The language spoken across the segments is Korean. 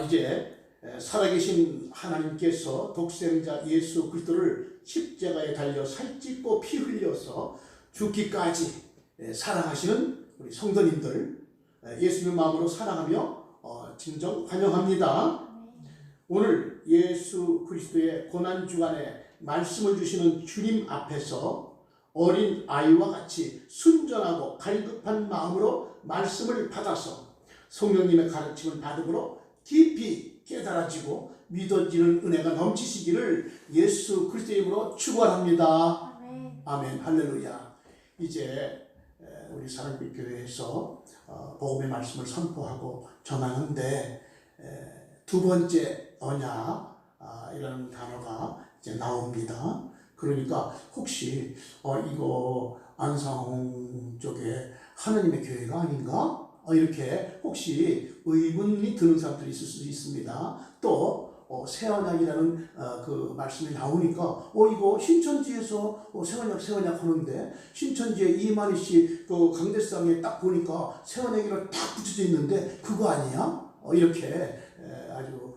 이제 살아계신 하나님께서 독생자 예수 그리스도를 십자가에 달려 살찌고 피 흘려서 죽기까지 사랑하시는 우리 성도님들, 예수님 마음으로 사랑하며 진정 환영합니다. 오늘 예수 그리스도의 고난주간에 말씀을 주시는 주님 앞에서 어린 아이와 같이 순전하고 갈급한 마음으로 말씀을 받아서 성령님의 가르침을 받음으로 깊이 깨달아지고 믿어지는 은혜가 넘치시기를 예수 그리스도의 이름으로 축원합니다. 아멘. 할렐루야. 이제 우리 사랑빛 교회에서 복음의 말씀을 선포하고 전하는데 두 번째 언약 이라는 단어가 이제 나옵니다. 그러니까 혹시 이거 안상홍 쪽에 하나님의 교회가 아닌가? 이렇게 혹시 의문이 드는 사람들이 있을 수 있습니다. 또 새언약이라는 그 말씀이 나오니까 이거 신천지에서 새언약 하는데 신천지에 이만희 씨 그 강대상에 딱 보니까 새언약이라 딱 붙여져 있는데 그거 아니야? 이렇게 아주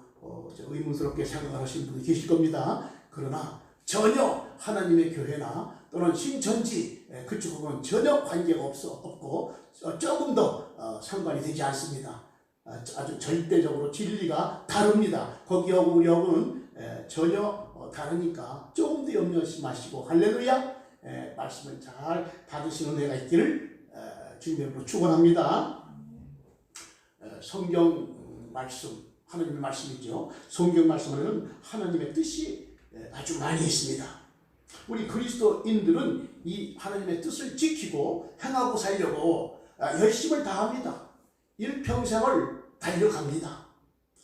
의문스럽게 생각을 하시는 분이 계실 겁니다. 그러나 전혀 하나님의 교회나 또는 신천지 그쪽하고는 전혀 관계가 없고 조금 더 상관이 되지 않습니다. 아주 절대적으로 진리가 다릅니다. 거기하고 우리하고는 전혀 다르니까 조금 더 염려하지 마시고 할렐루야. 말씀을 잘 받으시는 은혜가 있기를 주님의 이름으로 축원합니다. 성경 말씀, 하나님의 말씀이죠. 성경 말씀에는 하나님의 뜻이 아주 많이 있습니다. 우리 그리스도인들은 이 하나님의 뜻을 지키고 행하고 살려고 열심을 다합니다. 일평생을 달려갑니다.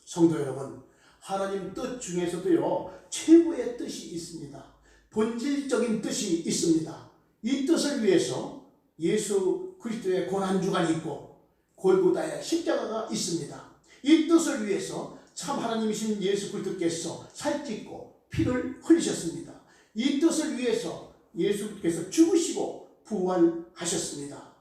성도 여러분, 하나님 뜻 중에서도요 최고의 뜻이 있습니다. 본질적인 뜻이 있습니다. 이 뜻을 위해서 예수 그리스도의 고난주간이 있고 골고다의 십자가가 있습니다. 이 뜻을 위해서 참 하나님이신 예수 그리스도께서 살찌고 피를 흘리셨습니다. 이 뜻을 위해서 예수께서 죽으시고 부활하셨습니다.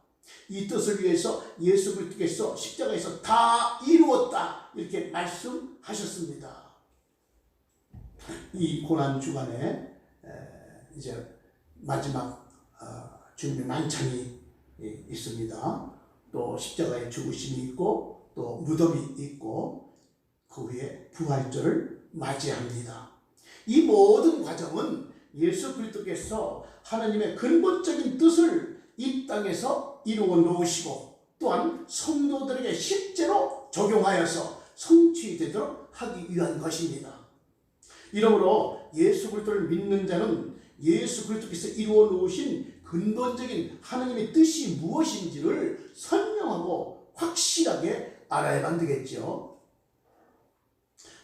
이 뜻을 위해서 예수 그리스도께서 십자가에서 다 이루었다 이렇게 말씀하셨습니다. 이 고난 주간에 이제 마지막 주님의 만찬이 있습니다. 또 십자가의 죽으심이 있고 또 무덤이 있고 그 후에 부활절을 맞이합니다. 이 모든 과정은 예수 그리스도께서 하나님의 근본적인 뜻을 이 땅에서 이루어 놓으시고 또한 성도들에게 실제로 적용하여서 성취되도록 하기 위한 것입니다. 이러므로 예수 그리스도를 믿는 자는 예수 그리스도께서 이루어 놓으신 근본적인 하나님의 뜻이 무엇인지를 선명하고 확실하게 알아야만 되겠죠.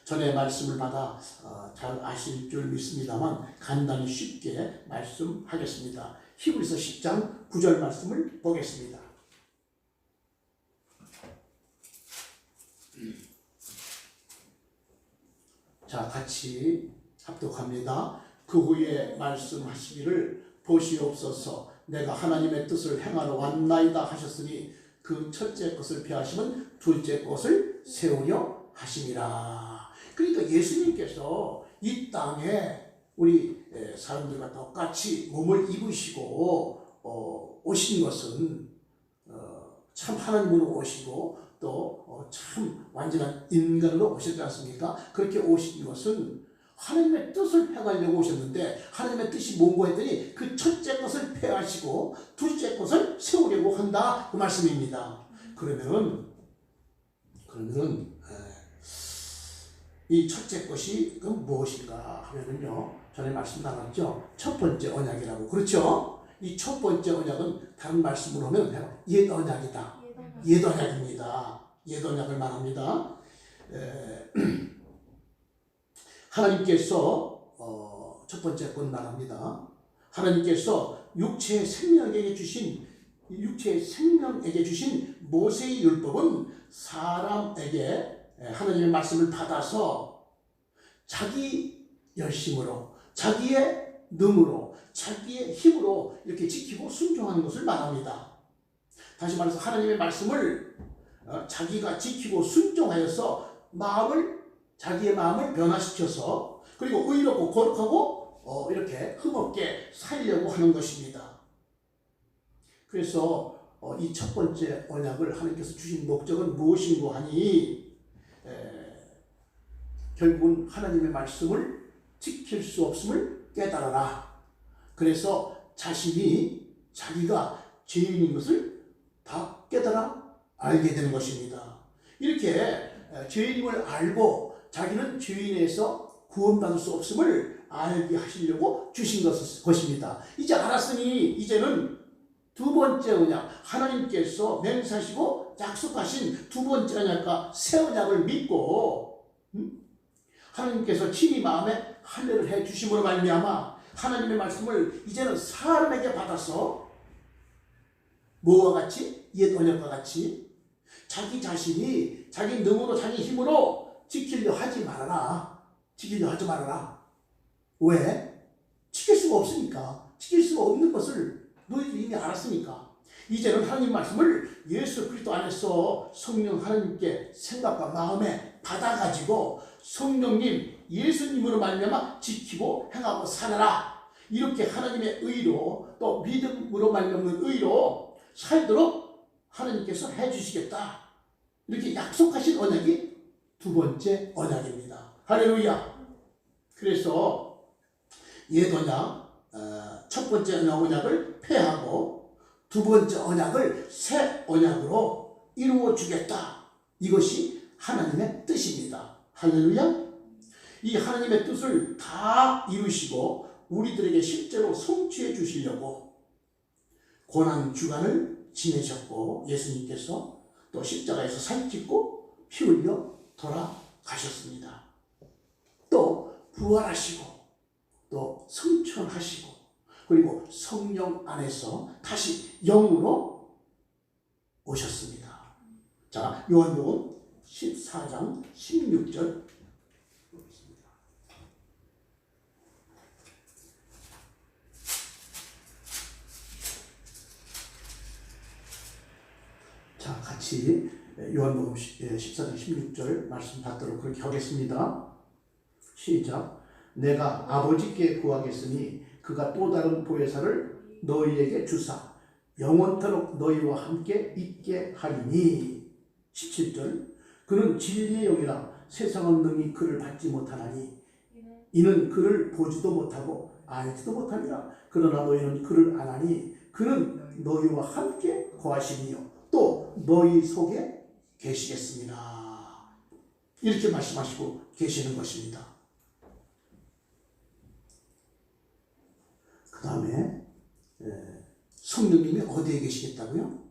전에 말씀을 받아 잘 아실 줄 믿습니다만 간단히 쉽게 말씀하겠습니다. 히브리서 10장 9절 말씀을 보겠습니다. 자, 같이 합독합니다. 그 후에 말씀하시기를 보시옵소서 내가 하나님의 뜻을 행하러 왔나이다 하셨으니 그 첫째 것을 피하시면 둘째 것을 세우려 하심이라. 그러니까 예수님께서 이 땅에 우리 사람들과 똑같이 몸을 입으시고 오신 것은 참 하나님으로 오시고 또 참 완전한 인간으로 오셨지 않습니까? 그렇게 오신 것은 하나님의 뜻을 행하려고 오셨는데 하나님의 뜻이 뭔고 했더니 그 첫째 것을 폐하시고 둘째 것을 세우려고 한다 그 말씀입니다. 그러면은 이 첫째 것이 그럼 무엇인가 하면은요 전에 말씀 나눴죠. 첫 번째 언약이라고. 그렇죠? 이 첫 번째 언약은 다른 말씀으로 하면 옛 언약이다. 옛 언약입니다. 옛 언약을 말합니다. 하나님께서 첫 번째 건 말합니다. 하나님께서 육체의 생명에게 주신 모세의 율법은 사람에게 하나님의 말씀을 받아서 자기 열심으로 자기의 능으로 자기의 힘으로 이렇게 지키고 순종하는 것을 말합니다. 다시 말해서 하나님의 말씀을 자기가 지키고 순종하여서 자기의 마음을 변화시켜서 그리고 의롭고 거룩하고 이렇게 흠없게 살려고 하는 것입니다. 그래서 이 첫 번째 언약을 하나님께서 주신 목적은 무엇인고 하니 결국은 하나님의 말씀을 지킬 수 없음을 깨달아라. 그래서 자기가 죄인인 것을 다 깨달아 알게 되는 것입니다. 이렇게 죄인임을 알고 자기는 죄인에서 구원받을 수 없음을 알게 하시려고 주신 것입니다. 이제 알았으니 이제는 두 번째 언약, 하나님께서 맹세하시고 약속하신 두 번째 언약과 새 언약을 믿고 하나님께서 친히 마음에 할례를 해 주심으로 말미암아 하나님의 말씀을 이제는 사람에게 받아서 뭐와 같이? 옛 언약과 같이 자기 자신이 자기 능으로 자기 힘으로 지키려 하지 말아라. 왜? 지킬 수가 없으니까. 지킬 수가 없는 것을 너희들이 이미 알았으니까. 이제는 하나님 말씀을 예수 그리스도 안에서 성령 하나님께 생각과 마음에 받아가지고 성령님 예수님으로 말미암아 지키고 행하고 살아라. 이렇게 하나님의 의로 또 믿음으로 말미암는 의로 살도록 하나님께서 해주시겠다. 이렇게 약속하신 언약이 두 번째 언약입니다. 할렐루야. 그래서 옛 언약, 첫 번째 언약을 폐하고 두 번째 언약을 새 언약으로 이루어 주겠다. 이것이 하나님의 뜻입니다. 할렐루야. 이 하나님의 뜻을 다 이루시고 우리들에게 실제로 성취해 주시려고 고난 주간을 지내셨고 예수님께서 또 십자가에서 살찌고 피 흘려 돌아가셨습니다. 또 부활하시고 또 승천하시고 그리고 성령 안에서 다시 영으로 오셨습니다. 자, 요한복음 14장 16절 보겠습니다. 자, 같이 요한복음 14장 16절 말씀 받도록 그렇게 하겠습니다. 시작. 내가 아버지께 구하겠으니 그가 또 다른 보혜사를 너희에게 주사 영원토록 너희와 함께 있게 하리니. 17절. 그는 진리의 영이라 세상은 능히 그를 받지 못하나니 이는 그를 보지도 못하고 알지도 못하니라. 그러나 너희는 그를 아나니 그는 너희와 함께 거하시니요 또 너희 속에 계시겠습니다. 이렇게 말씀하시고 계시는 것입니다. 그 다음에 성령님이 어디에 계시겠다고요?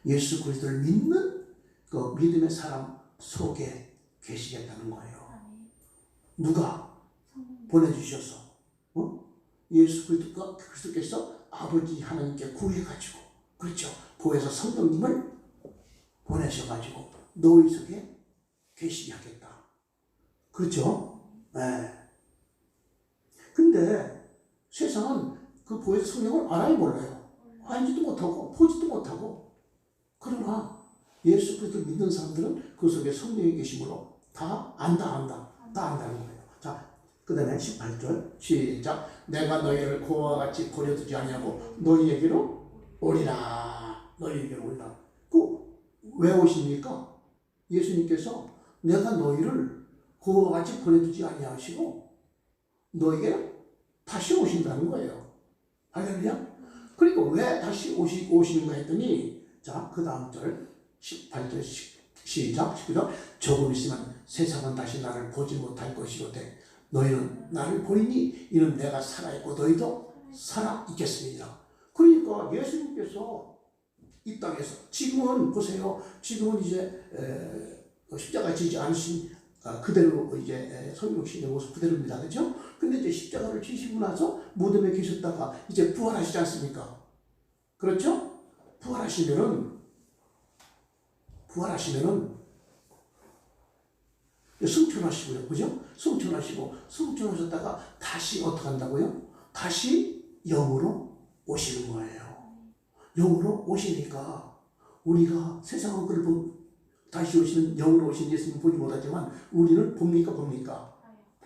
예수 그리스도를 믿는 그 믿음의 사람 속에 계시겠다는 거예요. 누가 보내주셔서 예수 그리스도께서 아버지 하나님께 구해가지고 그렇죠. 보혜사 성령님을 보내셔가지고 너희 속에 계시게 하겠다. 그렇죠? 네. 근데 세상은 그 보혜사 성령을 알아야 몰라요. 알지도 못하고 보지도 못하고. 그러나 예수 그리스도 믿는 사람들은 그 속에 성령이 계심으로 다 안다는 거예요. 자, 그 다음에 18절 시작. 내가 너희를 고와 같이 버려두지 아니하고 너희에게로 오리라. 왜 오십니까? 예수님께서 내가 너희를 고와 같이 버려두지 아니하시고 너희에게 다시 오신다는 거예요. 할렐루야. 그리고 왜 다시 오시는가 했더니 자, 그 다음 절 18절 시작. 조금 있으면 세상은 다시 나를 보지 못할 것이로되 너희는 나를 보리니 이는 내가 살아있고 너희도 살아있겠습니다. 그러니까 예수님께서 이 땅에서 지금은 보세요. 지금은 이제 십자가 지지 않으신 그대로 이제 성육신의 모습 그대로입니다. 그렇죠? 근데 이제 십자가를 지시고 나서 무덤에 계셨다가 이제 부활하시지 않습니까? 그렇죠? 부활하시면은 승천하시고요. 그죠? 승천하셨다가 다시 어떻게 한다고요? 다시 영으로 오시는 거예요. 영으로 오시니까 우리가 세상은 그를 다시 오시는 영으로 오신 예수님 보지 못하지만 우리는 봅니까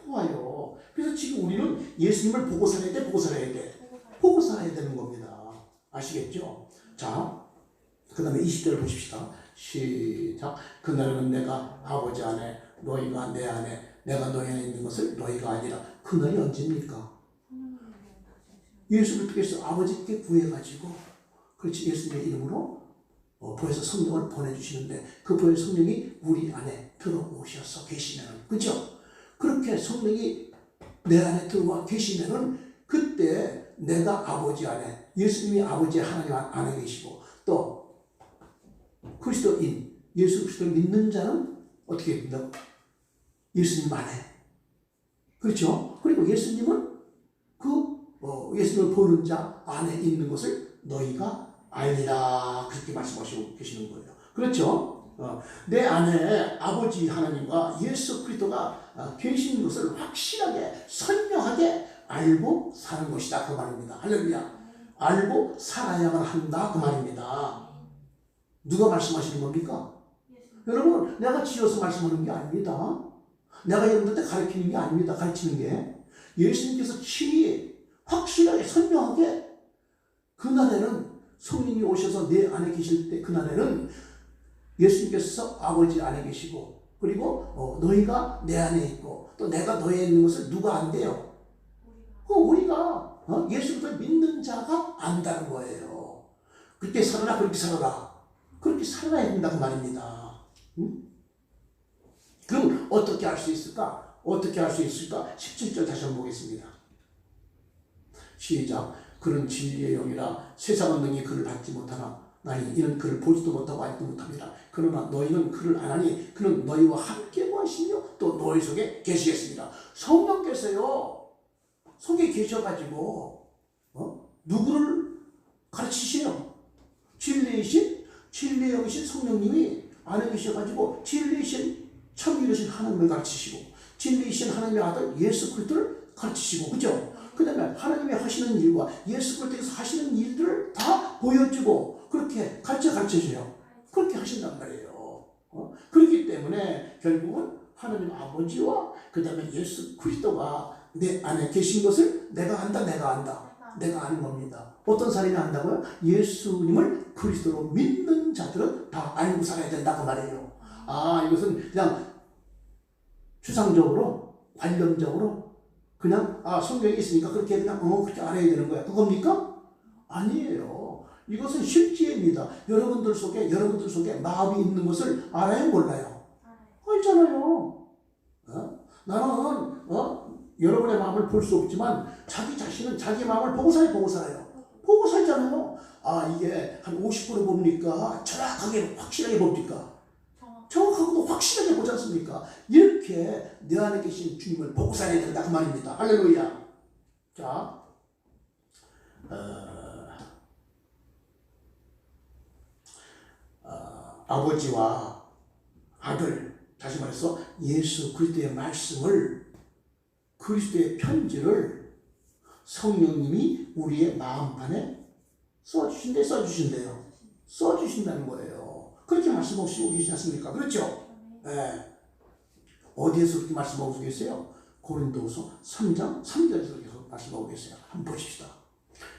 보아요. 그래서 지금 우리는 예수님을 보고 살아야 돼, 보고 살아야 돼, 보고 살아야 되는 겁니다. 아시겠죠? 자, 그 다음에 20절 보십시다. 시작. 그날은 내가 아버지 안에 너희가 내 안에 내가 너희 안에 있는 것을 너희가 아니라. 그날이 언제입니까? 예수 그리스도께서 아버지께 구해가지고 그렇지 예수님의 이름으로 보혜사 성령을 보내주시는데 그 보혜사 성령이 우리 안에 들어오셔서 계시면은 그죠? 그렇게 성령이 내 안에 들어와 계시면은 그때 내가 아버지 안에 예수님이 아버지 하나님 안에 계시고 또 그리스도인 예수 그리스도를 믿는 자는 어떻게 된다고? 예수님 안에 그렇죠? 그리고 예수님은 예수님을 보는 자 안에 있는 것을 너희가 알리라 그렇게 말씀하시고 계시는 거예요. 그렇죠? 내 안에 아버지 하나님과 예수 그리스도가 계시는 것을 확실하게 선명하게 알고 사는 것이다 그 말입니다. 할렐루야. 알고 살아야만 한다 그 말입니다. 누가 말씀하시는 겁니까? 여러분 내가 지어서 말씀하는 게 아닙니다. 내가 여러분들한테 가르치는 게 아닙니다. 가르치는 게 예수님께서 친히 확실하게 선명하게 그날에는 성령이 오셔서 내 안에 계실 때 그날에는 예수님께서 아버지 안에 계시고 그리고 너희가 내 안에 있고 또 내가 너희에 있는 것을 누가 안대요? 우리가 예수를 믿는 자가 안다는 거예요. 그렇게 살아라 그렇게 살아라 그렇게 살아야 된다고 말입니다. 그럼 어떻게 할 수 있을까? 어떻게 할 수 있을까? 17절 다시 한번 보겠습니다. 시작. 그런 진리의 영이라 세상은 능히 그를 받지 못하나 나니 이는 그를 보지도 못하고 알지도 못합니다. 그러나 너희는 그를 아나니 그는 너희와 함께 거하시며 또 너희 속에 계시겠습니다. 성령께서요 속에 계셔가지고 누구를 가르치시요? 진리이신 진리의 영이신 성령님이 안에 계셔가지고 진리이신 참이신 하나님을 가르치시고 진리이신 하나님의 아들 예수 그리스도를 가르치시고 그죠? 그 다음에 하나님이 하시는 일과 예수 그리스도께서 하시는 일들을 다 보여주고 그렇게 가르쳐줘요. 그렇게 하신단 말이에요. 그렇기 때문에 결국은 하나님 아버지와 그 다음에 예수 그리스도가 내 안에 계신 것을 내가 안다 내가 아는 겁니다. 어떤 사람이 안다고요? 예수님을 그리스도로 믿는 자들은 다 알고 살아야 된다고 말해요. 이것은 그냥 추상적으로 관념적으로 그냥 성경에 있으니까 그렇게 그냥 그렇게 알아야 되는 거야. 그겁니까? 아니에요. 이것은 실제입니다. 여러분들 속에 마음이 있는 것을 알아요, 몰라요? 알잖아요. 나는 여러분의 마음을 볼 수 없지만 자기 자신은 자기 마음을 보고 살아요. 보고 살잖아요. 이게 한 50% 봅니까? 정확하게 확실하게 봅니까? 정확하고도 확실하게 보지 않습니까? 이렇게 내 안에 계신 주님을 보고 살아야 된다 그 말입니다. 할렐루야. 자, 아버지와 아들, 다시 말해서 예수 그리스도의 말씀을 그리스도의 편지를 성령님이 우리의 마음판에 써주신다는 거예요. 그렇게 말씀하시고 계시지 않습니까? 그렇죠? 네. 어디에서 그렇게 말씀하고 계세요? 고린도후서 3장 3절에서 그렇게 말씀하고 계세요. 한번 보십시다.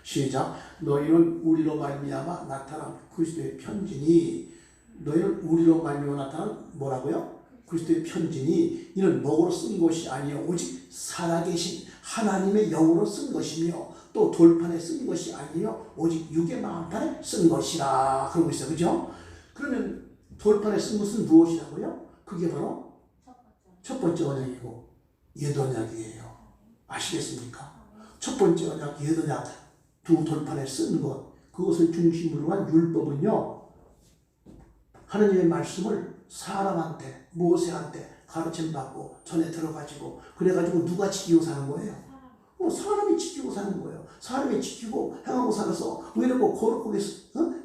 시작. 너희는 우리로 말미암아 나타난 그리스도의 편지니 너희는 우리로 말미암아 나타난 뭐라고요? 그리스도의 편지니 이는 목으로 쓴 것이 아니요 오직 살아계신 하나님의 영으로 쓴 것이며 또 돌판에 쓴 것이 아니요 오직 육의 마음판에 쓴 것이라 그러고 있어요. 그죠? 그러면 돌판에 쓴 것은 무엇이라고요? 그게 바로 첫 번째 언약이고 옛 언약이에요. 아시겠습니까? 첫 번째 언약, 옛 언약 두 돌판에 쓴 것 그것을 중심으로 한 율법은요 하나님의 말씀을 사람한테 모세한테 가르침 받고 전에 들어가지고 그래가지고 누가 지키고 사는 거예요? 사람이 지키고 사는 거예요. 사람이 지키고 행하고 살아서 의롭고 거룩하게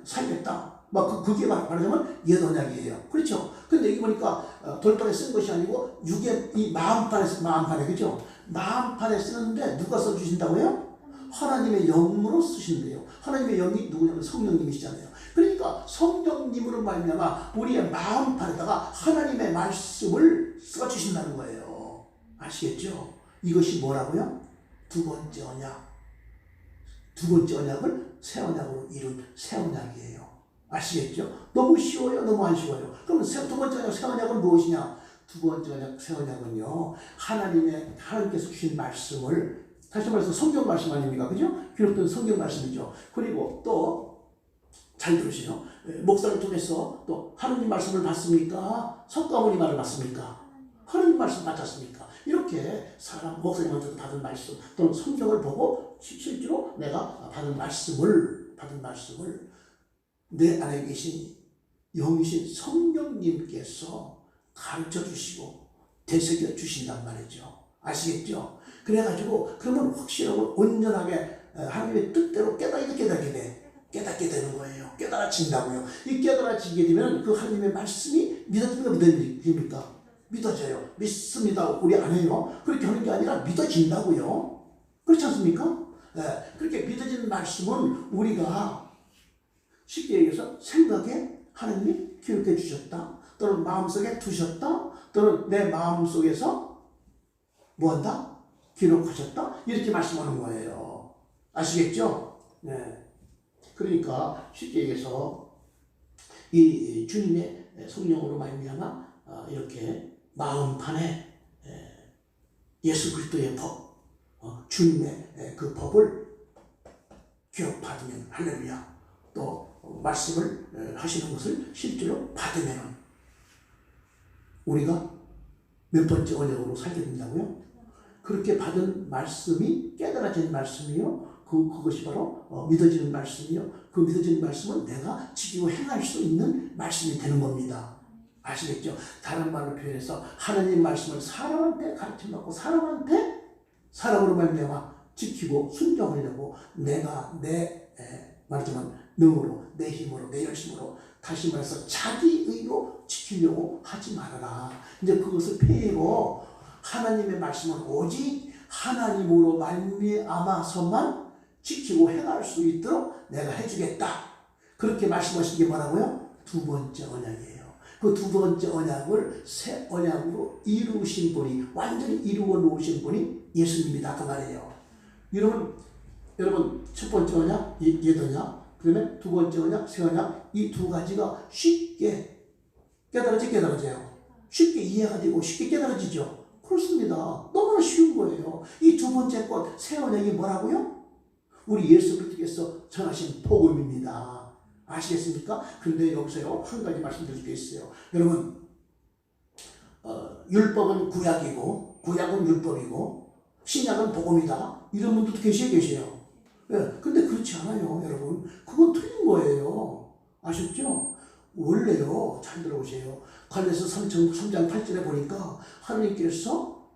살겠다. 그게 말하자면 옛 언약이에요. 그렇죠? 근데 여기 보니까 돌판에 쓴 것이 아니고 육의 이 마음판에 그죠? 마음판에 쓰는데 누가 써주신다고요? 하나님의 영으로 쓰신대요. 하나님의 영이 누구냐면 성령님이시잖아요. 그러니까 성령님으로 말미암아 우리의 마음판에다가 하나님의 말씀을 써주신다는 거예요. 아시겠죠? 이것이 뭐라고요? 두 번째 언약. 두 번째 언약을 새 언약으로 이룬 새 언약이에요. 아시겠죠? 너무 쉬워요? 너무 안 쉬워요? 그럼 두 번째 언약, 새 언약은 무엇이냐? 두 번째 언약, 새 언약은요, 하나님께서 주신 말씀을, 다시 말해서 성경 말씀 아닙니까? 그죠? 기록된 성경 말씀이죠. 그리고 또, 잘 들으세요. 목사를 통해서 또 하나님 말씀을 받습니까? 성가모니 말을 받습니까? 하나님 말씀 받았습니까? 이렇게 목사님한테도 받은 말씀, 또는 성경을 보고 실제로 내가 받은 말씀을 내 안에 계신 영이신 성령님께서 가르쳐 주시고 되새겨 주신단 말이죠. 아시겠죠? 그래가지고 그러면 확실하고 온전하게 하나님의 뜻대로 깨닫게 되는 거예요. 깨달아진다고요. 이 깨달아지게 되면 그 하나님의 말씀이 믿어집니까? 믿어집니까? 믿어져요. 믿습니다. 우리 안 해요. 그렇게 하는 게 아니라 믿어진다고요. 그렇지 않습니까? 네. 그렇게 믿어지는 말씀은 우리가 쉽게 얘기해서 생각에 하나님이 기록해 주셨다. 또는 마음속에 두셨다. 또는 내 마음속에서 뭐한다? 기록하셨다. 이렇게 말씀하는 거예요. 아시겠죠? 네. 그러니까 쉽게 얘기해서 이 주님의 성령으로 말미암아 이렇게 마음판에 예수 그리스도의 법, 주님의 그 법을 기억받으면 할렐루야. 또 말씀을 하시는 것을 실제로 받으면 우리가 몇 번째 언약으로 살게 된다고요? 그렇게 받은 말씀이 깨달아진 말씀이요. 그것이 바로 믿어지는 말씀이요. 그 믿어지는 말씀은 내가 지키고 행할 수 있는 말씀이 되는 겁니다. 아시겠죠? 다른 말로 표현해서 하나님 말씀을 사람한테 가르침받고 사람으로 말미암아 지키고 순종하려고 내가 말하자면 능으로, 내 힘으로, 내 열심으로, 다시 말해서 자기 의로 지키려고 하지 말아라. 이제 그것을 폐해고 하나님의 말씀은 오직 하나님으로 말미암아서만 지키고 행할 수 있도록 내가 해주겠다. 그렇게 말씀하신 게 뭐라고요? 두 번째 언약이에요. 그 두 번째 언약을 새 언약으로 이루신 분이, 완전히 이루어 놓으신 분이 예수님이다 그 말이에요. 여러분 첫 번째 언약, 옛 언약, 그 다음에 두 번째 언약, 새 언약, 이 두 가지가 쉽게 깨달아져요. 쉽게 이해가 되고 쉽게 깨달아지죠. 그렇습니다. 너무나 쉬운 거예요. 이 두 번째 것, 새 언약이 뭐라고요? 우리 예수 그리스도께서 전하신 복음입니다. 아시겠습니까? 그런데 여기서요, 한 가지 말씀드릴 게 있어요. 여러분, 율법은 구약이고, 구약은 율법이고, 신약은 복음이다. 이런 분들도 계세요. 예, 근데 그렇지 않아요, 여러분. 그건 틀린 거예요. 아셨죠? 원래요, 잘 들어보세요. 갈라디아서 3장 8절에 보니까 하나님께서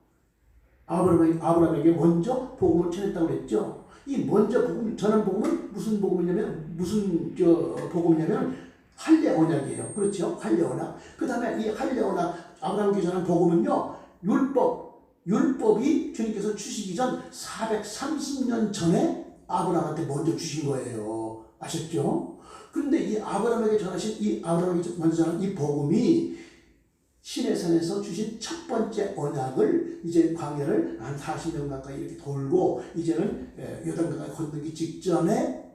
아브라함에게 먼저 복음을 전했다고 그랬죠. 이 먼저 복음 전한 복음은 무슨 복음이냐면 복음이냐면 할례 언약이에요. 그렇죠? 할례 언약. 그다음에 이 할례 언약 아브라함께 전한 복음은요. 율법이 주님께서 주시기 전 430년 전에 아브라함한테 먼저 주신 거예요. 아셨죠? 그런데 이 아브라함에게 먼저 전한 이 복음이 시내산에서 주신 첫 번째 언약을 이제 광야를 한 40년 가까이 이렇게 돌고 이제는 요단강을 건너기 직전에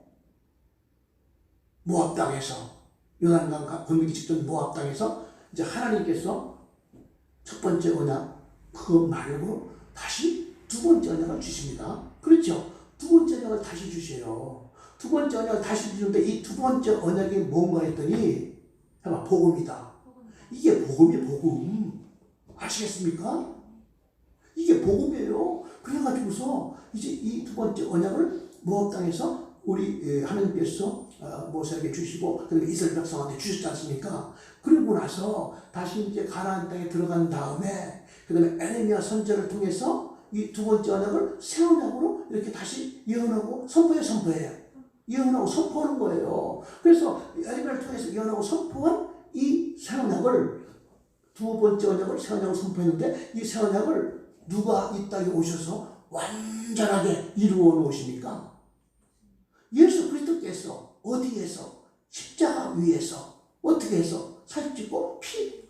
모압 땅에서 요단강 건너기 직전 모압 땅에서 이제 하나님께서 첫 번째 언약 그것 말고 다시 두 번째 언약을 주십니다. 그렇죠? 두 번째 언약을 다시 주세요. 두 번째 언약을 다시 주는데 이 두 번째 언약이 뭔가 했더니 복음이다. 이게 복음. 아시겠습니까? 이게 복음이에요. 그래가지고서 이제 이 두 번째 언약을 모압 땅에서 우리 하나님께서 모세에게 주시고 그다음에 이스라엘 백성한테 주셨지 않습니까? 그러고 나서 다시 이제 가나안 땅에 들어간 다음에 그다음에 에레미야 선지자를 통해서 이 두 번째 언약을 새 언약으로 이렇게 다시 예언하고 선포해요. 예언하고 선포하는 거예요. 그래서 에레미야를 통해서 예언하고 선포한 이 새 언약을 두 번째 언약을 새 언약을 선포했는데 이 새 언약을 누가 이 땅에 오셔서 완전하게 이루어 놓으십니까? 예수 그리스도께서 어디에서 십자가 위에서 어떻게 해서 살찌고 피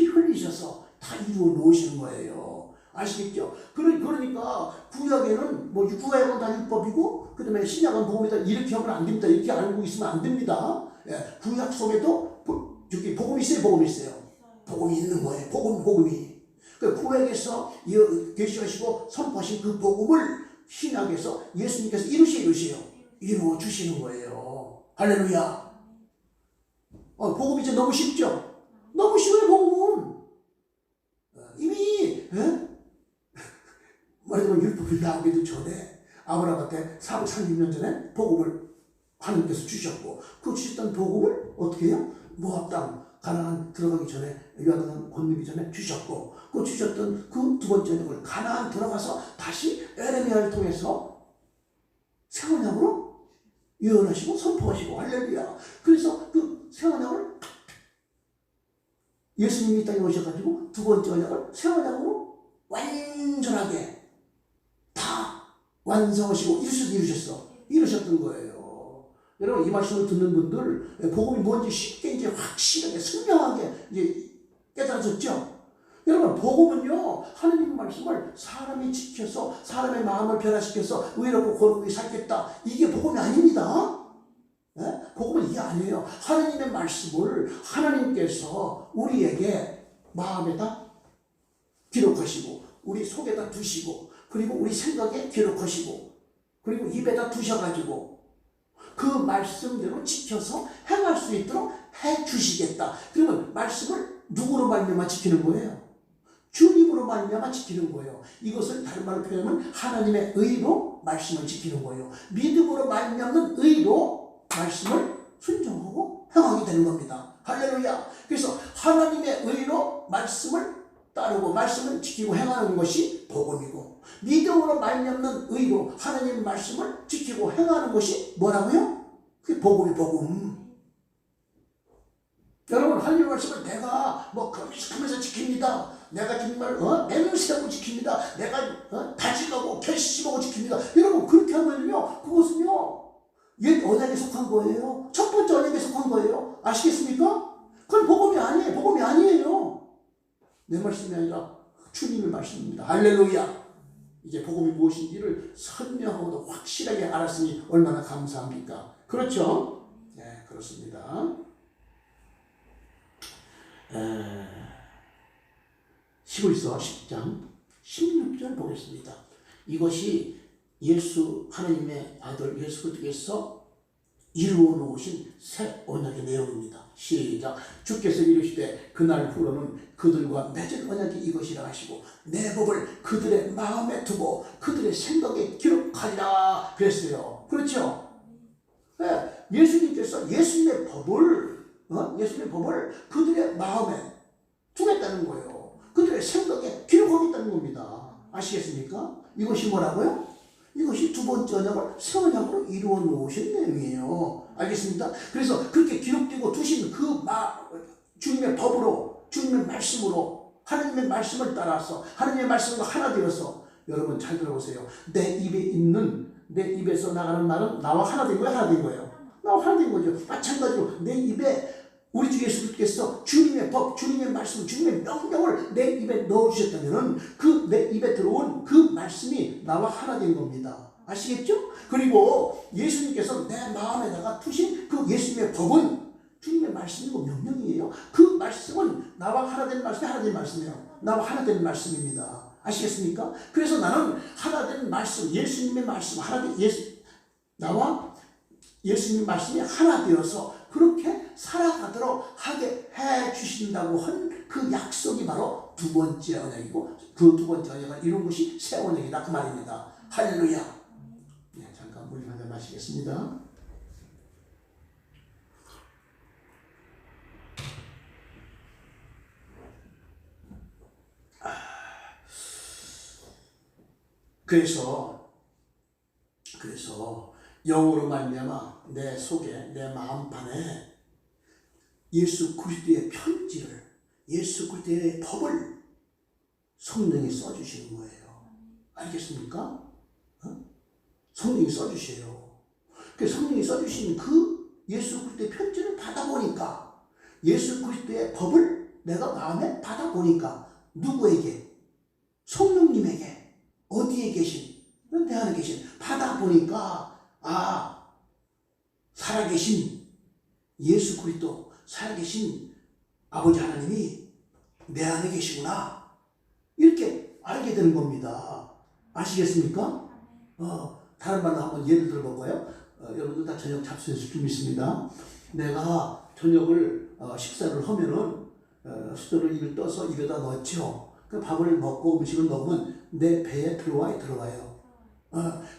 흘리셔서 다 이루어 놓으시는 거예요. 아시겠죠? 그러니까 구약에는 구약은 다 율법이고 그다음에 신약은 복음이다 이렇게 하면 안 됩니다. 이렇게 알고 있으면 안 됩니다. 예, 구약 속에도 저기 복음이 있어요, 복음이 있어요. 복음이 있는 거예요. 복음이. 그 구약에서 계시하시고 선포하신 그 복음을 신약에서 예수님께서 이루어 주시는 거예요. 할렐루야. 복음이 이제 너무 쉽죠? 너무 쉬워요, 복음은. 이미, 말하자면 율법이 나오기도 전에 아브라함한테 436년 전에 복음을 하나님께서 주셨고, 그 주셨던 복음을 어떻게 해요? 모압 땅 가나안 들어가기 전에, 요단강 건너기 전에 주셨고, 그 주셨던 그 두 번째 걸 가나안 들어가서 다시 에레미야를 통해서 새 언약으로 예언하시고 선포하시고, 할렐루야. 그래서 그 새 언약을 예수님이 이 땅에 오셔가지고 두 번째 언약을 새 언약으로 완전하게 다 완성하시고 이루셨던 거예요. 여러분, 이 말씀을 듣는 분들 복음이 뭔지 쉽게 이제 확실하게 선명하게 이제 깨달아졌죠. 여러분, 복음은요, 하나님의 말씀을 사람이 지켜서 사람의 마음을 변화시켜서 의롭고 거룩하게 살겠다, 이게 복음이 아닙니다. 복음은 이게 아니에요. 하나님의 말씀을 하나님께서 우리에게 마음에다 기록하시고 우리 속에다 두시고 그리고 우리 생각에 기록하시고 그리고 입에다 두셔가지고 그 말씀대로 지켜서 행할 수 있도록 해주시겠다. 그러면 말씀을 누구로 말미암아 지키는 거예요? 주님으로 말미암아 지키는 거예요. 이것을 다른 말로 표현하면 하나님의 의로 말씀을 지키는 거예요. 믿음으로 말미암는 의로 말씀을 순종하고 행하게 되는 겁니다. 할렐루야. 그래서 하나님의 의로 말씀을 따르고 말씀을 지키고 행하는 것이 복음이고, 믿음으로 말미암는 의로 하나님의 말씀을 지키고 행하는 것이 뭐라고요? 그게 복음. 여러분, 하나님의 말씀을 내가 하면서 지킵니다. 내가 정말 맹세하고 지킵니다. 내가 다짐하고 결심하고 지킵니다. 여러분, 그렇게 하면요, 그것은요 옛 언약에 속한 거예요. 첫 번째 언약에 속한 거예요. 아시겠습니까? 그건 복음이 아니에요. 내 말씀이 아니라 주님의 말씀입니다. 할렐루야. 이제 복음이 무엇인지를 선명하고도 확실하게 알았으니 얼마나 감사합니까? 그렇죠? 네, 그렇습니다. 11서 10장 16절 보겠습니다. 이것이 하나님의 아들 예수 그리스도께서 이루어 놓으신 새 언약의 내용입니다. 시작. 주께서 이르시되 그날 후로는 그들과 맺은 언약이 이것이라 하시고 내 법을 그들의 마음에 두고 그들의 생각에 기록하리라 그랬어요. 그렇죠? 네, 예수님께서 예수님의 법을 그들의 마음에 두겠다는 거예요. 그들의 생각에 기록하겠다는 겁니다. 아시겠습니까? 이것이 뭐라고요? 이것이 두 번째 언약을 새 언약으로 이루어 놓으신 내용이에요. 알겠습니까? 그래서 그렇게 기록되고 두신 주님의 법으로, 주님의 말씀으로, 하나님의 말씀을 따라서, 하나님의 말씀과 하나 되어서, 여러분 잘 들어보세요. 내 입에서 나가는 말은 나와 하나 된 거예요? 하나 된 거예요? 나와 하나 된 거죠. 마찬가지로 내 입에 우리 주 예수님께서 주님의 법, 주님의 말씀, 주님의 명령을 내 입에 넣어주셨다면 그 내 입에 들어온 그 말씀이 나와 하나 된 겁니다. 아시겠죠? 그리고 예수님께서 내 마음에다가 두신 그 예수님의 법은 주님의 말씀이고 명령이에요. 그 말씀은 나와 하나 된 말씀이에요. 나와 하나 된 말씀입니다. 아시겠습니까? 그래서 나는 하나 된 말씀, 예수님의 말씀, 나와 예수님 말씀이 하나 되어서 그렇게 살아가도록 하게 해 주신다고 한 그 약속이 바로 두 번째 언약이고, 그 두 번째 언약을 이룬 것이 새 언약이다, 그 말입니다. 할렐루야. 네, 잠깐 물 한 잔 마시겠습니다. 그래서 영으로 말미암아 내 속에, 내 마음판에 예수 그리스도의 편지를, 예수 그리스도의 법을 성령이 써주시는 거예요. 알겠습니까? 성령이 써주세요. 그 성령이 써주신 그 예수 그리스도의 편지를 받아보니까, 예수 그리스도의 법을 내가 마음에 받아보니까, 누구에게? 성령님에게. 어디에 계신? 내 안에 계신. 받아보니까, 아, 살아계신 예수 그리스도, 살아계신 아버지 하나님이 내 안에 계시구나, 이렇게 알게 되는 겁니다. 아시겠습니까? 다른 말로 한번 예를 들어볼까요? 여러분들 다 저녁 잡수했을 줄 믿습니다. 내가 저녁을 식사를 하면은 수저로 입을 떠서 입에다 넣죠. 그 밥을 먹고 음식을 먹으면 내 배에 들어와요.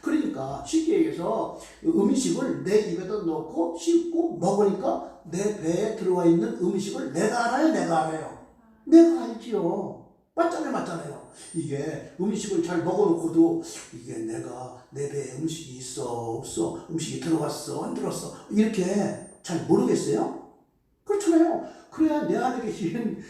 그러니까 쉽게 얘기해서 음식을 내 입에다 넣고 씹고 먹으니까 내 배에 들어와 있는 음식을 내가 알아요, 내가 알아요? 내가 알지요. 맞잖아요. 이게 음식을 잘 먹어놓고도 이게 내가 내 배에 음식이 있어 없어, 음식이 들어왔어 안 들어왔어, 이렇게 잘 모르겠어요? 그렇잖아요. 그래야 내 안에 계신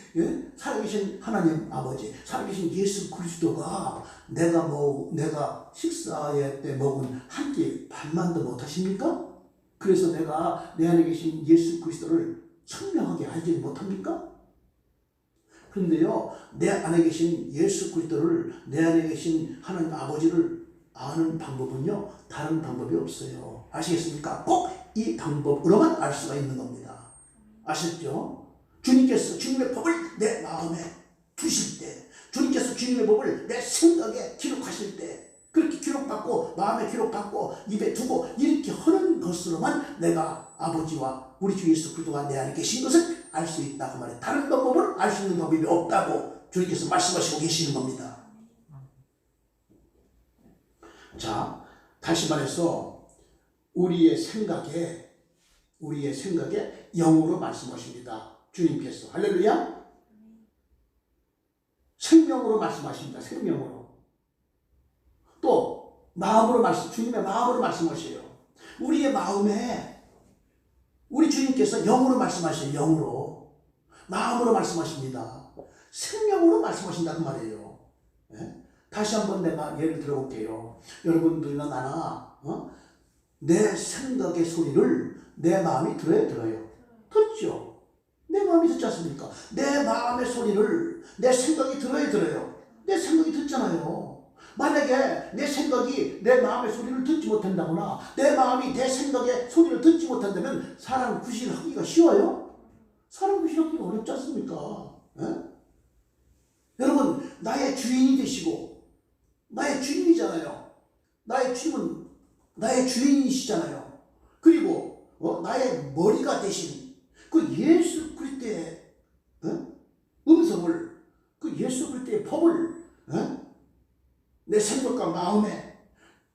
살아계신 하나님 아버지, 살아계신 예수 그리스도가 내가 식사회 때 먹은 한 끼 반만도 못하십니까? 그래서 내가 내 안에 계신 예수 그리스도를 선명하게 알지 못합니까? 그런데요, 내 안에 계신 예수 그리스도를, 내 안에 계신 하나님 아버지를 아는 방법은요, 다른 방법이 없어요. 아시겠습니까? 꼭 이 방법으로만 알 수가 있는 겁니다. 아셨죠? 주님께서 주님의 법을 내 마음에 두실 때, 주님께서 주님의 법을 내 생각에 기록하실 때, 그렇게 기록받고 마음에 기록받고 입에 두고 이렇게 하는 것으로만 내가 아버지와 우리 주 예수 그리스도가 내 안에 계신 것을 알 수 있다고 말해. 다른 방법으로 알 수 있는 방법이 없다고 주님께서 말씀하시고 계시는 겁니다. 자, 다시 말해서 우리의 생각에 영으로 말씀하십니다. 주님께서. 할렐루야. 생명으로 말씀하십니다. 생명으로. 또 마음으로 주님의 마음으로 말씀하셔요. 우리의 마음에 우리 주님께서 영으로 말씀하셔요. 영으로. 마음으로 말씀하십니다. 생명으로 말씀하신다 그 말이에요. 네? 다시 한번 내가 예를 들어볼게요. 여러분들이나 나나 내 생각의 소리를 내 마음이 들어요? 듣죠? 내 마음이 듣지 않습니까? 내 마음의 소리를 내 생각이 들어요? 내 생각이 듣잖아요. 만약에 내 생각이 내 마음의 소리를 듣지 못한다거나 내 마음이 내 생각의 소리를 듣지 못한다면 사람 구실하기가 쉬워요? 사람 구실하기가 어렵지 않습니까? 여러분, 나의 주인이 되시고 나의 주인이잖아요. 나의 주인은 나의 주인이시잖아요. 그리고 나의 머리가 되신 그 예수 그리스도의 음성을, 그 예수 그리스도의 법을 내 생각과 마음에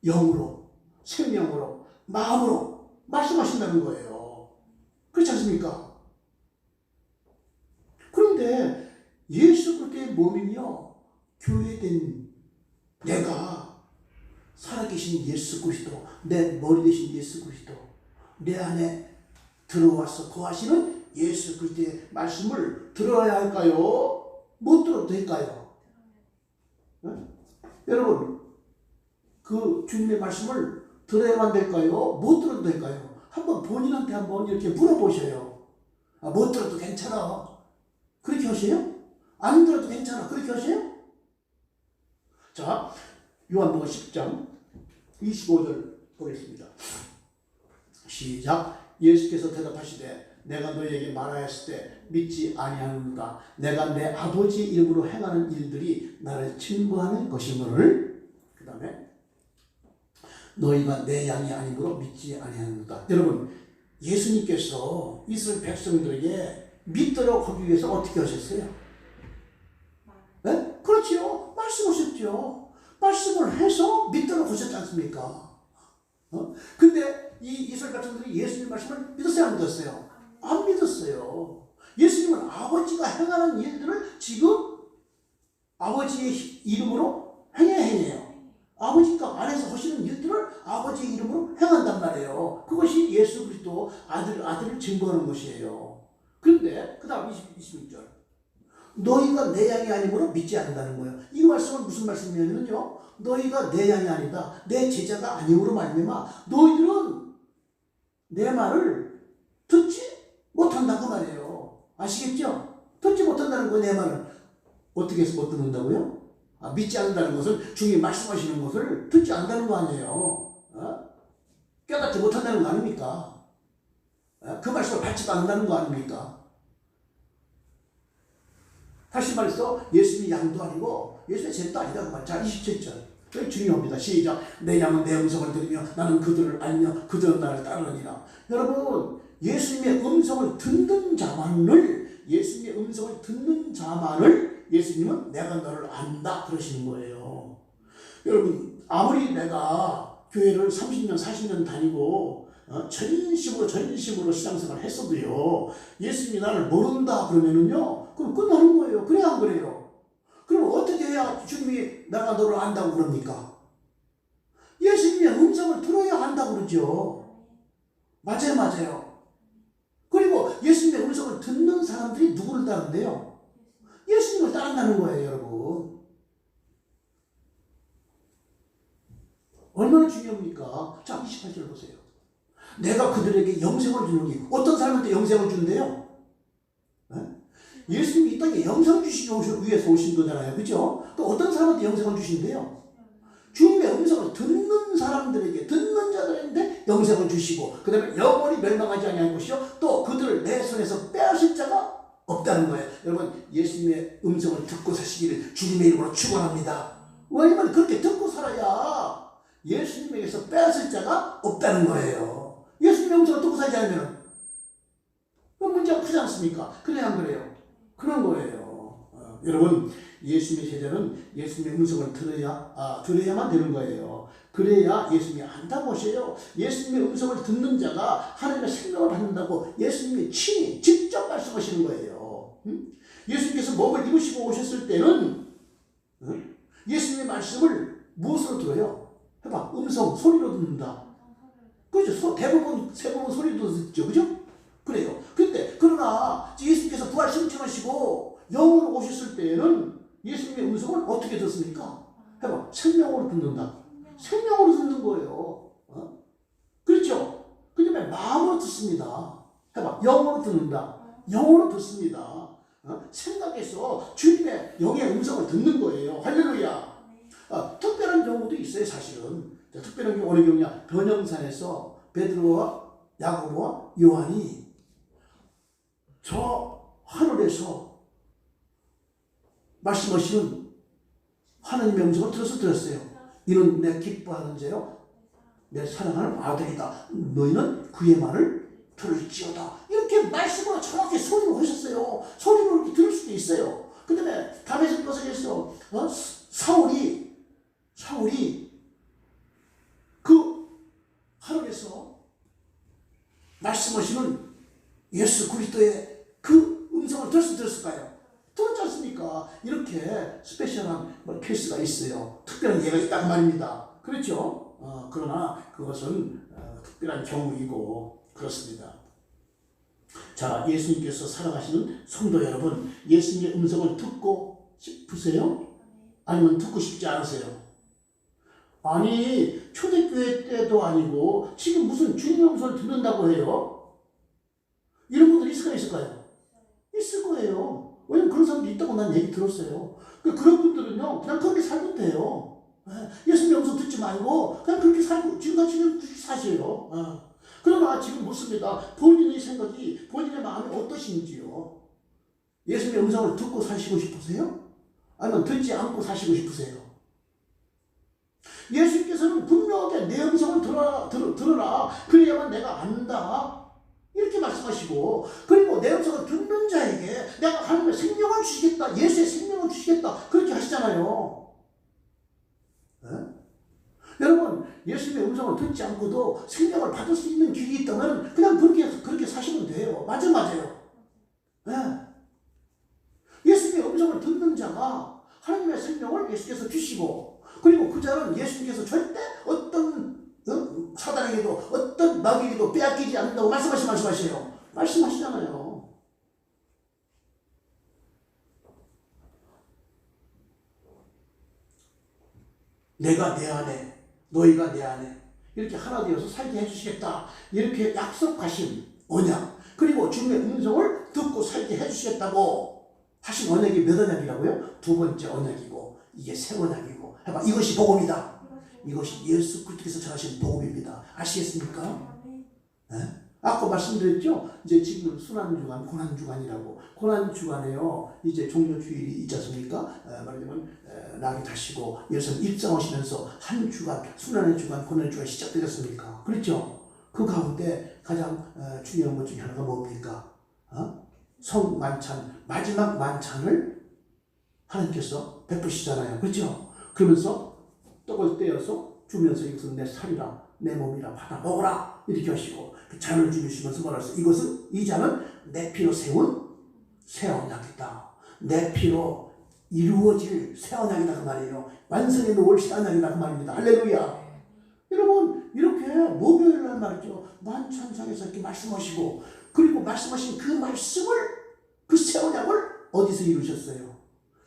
영으로, 생명으로, 마음으로 말씀하신다는 거예요. 그렇지 않습니까? 그런데 예수 그리스도의 몸이며 교회된 내가, 살아계신 예수 그리스도, 내 머리 되신 예수 그리스도, 내 안에 들어와서 거하시는 예수 그리스도의 말씀을 들어야 할까요? 못 들어도 될까요? 여러분, 그 주님의 말씀을 들어야만 될까요? 못 들어도 될까요? 한번 본인한테 한번 이렇게 물어보셔요. 못 들어도 괜찮아. 그렇게 하세요? 안 들어도 괜찮아. 그렇게 하세요? 자, 요한복음 10장 25절 보겠습니다. 시작. 예수께서 대답하시되 내가 너희에게 말하였을 때 믿지 아니하는가. 내가 내 아버지 이름으로 행하는 일들이 나를 증거하는 것이므를. 그 다음에 너희가 내 양이 아니므로 믿지 아니하는가. 여러분, 예수님께서 이스라엘 백성들에게 믿도록 하기 위해서 어떻게 하셨어요? 네? 그렇지요. 말씀하셨죠. 말씀을 해서 믿도록 하셨지 않습니까? 근데 이 이스라엘 백성들이 예수님 말씀을 믿었어요, 안 믿었어요? 안 믿었어요. 예수님은 아버지가 행하는 일들을 지금 아버지의 이름으로 행해요. 아버지가 안에서 하시는 일들을 아버지의 이름으로 행한단 말이에요. 그것이 예수 그리스도 아들을 증거하는 것이에요. 그런데 그 다음 26절. 너희가 내 양이 아니므로 믿지 않는다는 거예요. 이 말씀은 무슨 말씀이냐면요, 너희가 내 양이 아니다, 내 제자가 아니므로 말미암아 너희들은 내 말을 못한다고 말이에요. 아시겠죠? 듣지 못한다는 거 내 말은 어떻게 해서 못 듣는다고요? 믿지 않는다는 것은 주님이 말씀하시는 것을 듣지 않는다는 거 아니에요. 깨닫지 못한다는 거 아닙니까? 그 말씀을 받지도 않는다는 거 아닙니까? 다시 말해서 예수님이 양도 아니고 예수님의 젬도 아니다 그 말. 자, 27절 중요합니다. 시작. 내 양은 내 음성을 들으며 나는 그들을 알며 그들은 나를 따르느니라. 여러분, 예수님의 음성을 듣는 자만을 예수님은 내가 너를 안다 그러시는 거예요. 여러분, 아무리 내가 교회를 30년 40년 다니고 전심으로 신앙생활을 했어도요, 예수님이 나를 모른다 그러면은요, 그럼 끝나는 거예요. 그래야 안 그래요? 그럼 어떻게 해야 주님이 내가 너를 안다고 그럽니까? 예수님의 음성을 들어야 한다고 그러죠. 맞아요. 그리고 예수님의 음성을 듣는 사람들이 누구를 따른대요? 예수님을 따른다는 거예요, 여러분. 얼마나 중요합니까? 자, 28절 보세요. 내가 그들에게 영생을 주노니. 어떤 사람한테 영생을 준대요? 예수님이 이 땅에 영생 주시기 위해서 오신 거잖아요. 그죠? 또 어떤 사람한테 영생을 주신대요? 주님의 음성을 듣는 사람들에게, 듣는 자들인데 영생을 주시고, 그 다음에 영원히 멸망하지 아니할 것이요, 또 그들을 내 손에서 빼앗을 자가 없다는 거예요. 여러분, 예수님의 음성을 듣고 사시기를 주님의 이름으로 축원합니다. 왜냐면 그렇게 듣고 살아야 예수님에게서 빼앗을 자가 없다는 거예요. 예수님의 음성을 듣고 살지 않으면 그 문제가 크지 않습니까? 그래야 안 그래요? 그런 거예요. 여러분, 예수님의 제자는 예수님의 음성을 들어야만 되는 거예요. 그래야 예수님이 안다고 하셔요. 예수님의 음성을 듣는 자가 하나님의 생명을 받는다고 예수님이 친히 직접 말씀하시는 거예요. 예수님께서 몸을 입으시고 오셨을 때는 예수님의 말씀을 무엇으로 들어요? 해봐. 음성, 소리로 듣는다. 그렇죠? 대부분 소리로 듣죠. 그죠? 그래요. 근데 그러나 예수님께서 부활 승천하시고 영으로 오셨을 때는 예수님의 음성을 어떻게 듣습니까? 해봐. 생명으로 듣는다. 생명으로 듣는 거예요. 그렇죠? 그 다음에 마음으로 듣습니다. 해봐. 영으로 듣는다. 영으로 듣습니다. 생각해서 주님의 영의 음성을 듣는 거예요. 할렐루야. 특별한 경우도 있어요, 사실은. 특별한 경우 어느 경우냐? 변형산에서 베드로와 야고보와 요한이 저 하늘에서 말씀하시는 하나님의 음성을 들었어요. 이는 내 기뻐하는 자요, 내 사랑하는 아들이다. 너희는 그의 말을 들을지어다. 이렇게 말씀으로 정확히 소리로 하셨어요. 소리로 이렇게 들을 수도 있어요. 그 다음에 다메섹 도상에서 사울이 그 하늘에서 말씀하시는 예수 그리스도의 그 음성을 들었을까요? 들었지 않습니까? 이렇게 스페셜한 케이스가 있어요. 특별한 예가 있다고 말입니다. 그렇죠? 그러나 그것은 특별한 경우이고 그렇습니다. 자, 예수님께서 사랑하시는 성도 여러분, 예수님의 음성을 듣고 싶으세요? 아니면 듣고 싶지 않으세요? 아니, 초대교회 때도 아니고 지금 무슨 주님의 음성을 듣는다고 해요? 이런 분들 있을까요? 있을 거예요. 왜냐면 그런 사람도 있다고 난 얘기 들었어요. 그런 분들은요, 그냥 그렇게 살면 돼요. 예수님의 음성 듣지 말고 그냥 그렇게 살고 지금같이 그렇게 사세요. 그러나 지금 묻습니다. 본인의 생각이, 본인의 마음이 어떠신지요? 예수님의 음성을 듣고 사시고 싶으세요? 아니면 듣지 않고 사시고 싶으세요? 예수님께서는 분명하게 내 음성을 들어라. 그래야만 내가 안다. 이렇게 말씀하시고, 그리고 내 음성을 듣는 자에게 내가 하나님의 생명을 주시겠다. 예수의 생명을 주시겠다. 그렇게 하시잖아요. 여러분, 예수님의 음성을 듣지 않고도 생명을 받을 수 있는 길이 있다면 그냥 그렇게 사시면 돼요. 맞아요. 예수님의 음성을 듣는 자가 하나님의 생명을 예수께서 주시고, 그리고 그 자는 예수님께서 절대 어떤 사단에게도 어떤 마귀에게도 빼앗기지 않는다고 말씀하시잖아요. 내가 내 안에, 너희가 내 안에 이렇게 하나 되어서 살게 해주시겠다. 이렇게 약속하신 언약, 그리고 주님의 음성을 듣고 살게 해주시겠다고 하신 언약이 몇 언약이라고요? 두 번째 언약이고 이게 새 언약이고 해봐. 이것이 복음이다. 이것이 예수 그리스도께서 전하신 복음입니다. 아시겠습니까? 네? 아까 말씀드렸죠? 이제 지금 순환주간, 고난주간이라고. 고난주간에요, 이제 종료주일이 있지 않습니까? 말하자면, 낙이 타시고, 예수님 입성하시면서 한 주간, 순환의 주간, 고난의 주간 시작되었습니까? 그렇죠? 그 가운데 가장 중요한 것 중에 하나가 뭡니까? 성만찬, 마지막 만찬을 하나님께서 베푸시잖아요. 그렇죠? 그러면서 떡을 떼어서 주면서 이것은 내 살이라, 내 몸이라 받아 먹어라. 이렇게 하시고 그 잔을 주시면서 말하셨어요. 이것은 이 잔은 내 피로 세운 새 언약이다. 내 피로 이루어질 새 언약이다 그 말이에요. 완성해 놓을 새 언약이다 그 말입니다. 할렐루야. 여러분 이렇게 목요일 날 말이죠. 만찬상에서 이렇게 말씀하시고 그리고 말씀하신 그 말씀을 그 새 언약을 어디서 이루셨어요?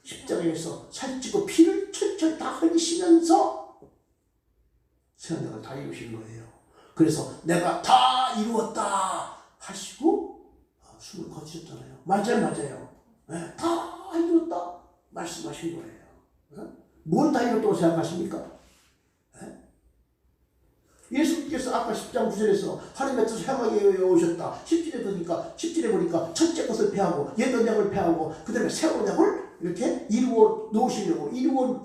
십자가에서 살찌고 피를 철철 다 흘리시면서 새 언약을 다 이루신 거예요. 그래서 내가 다 이루었다 하시고 숨을 거치셨잖아요. 맞아요. 네, 다 이루었다 말씀하신 거예요. 뭘 다 이뤘다고 생각하십니까? 네? 예수님께서 아까 10장 9절에서 하나님의 뜻을 행하게 오셨다. 10절에 보니까 첫째 것을 폐하고 옛 언약을 폐하고 그 다음에 새 언약을 이렇게 이루어 놓으시려고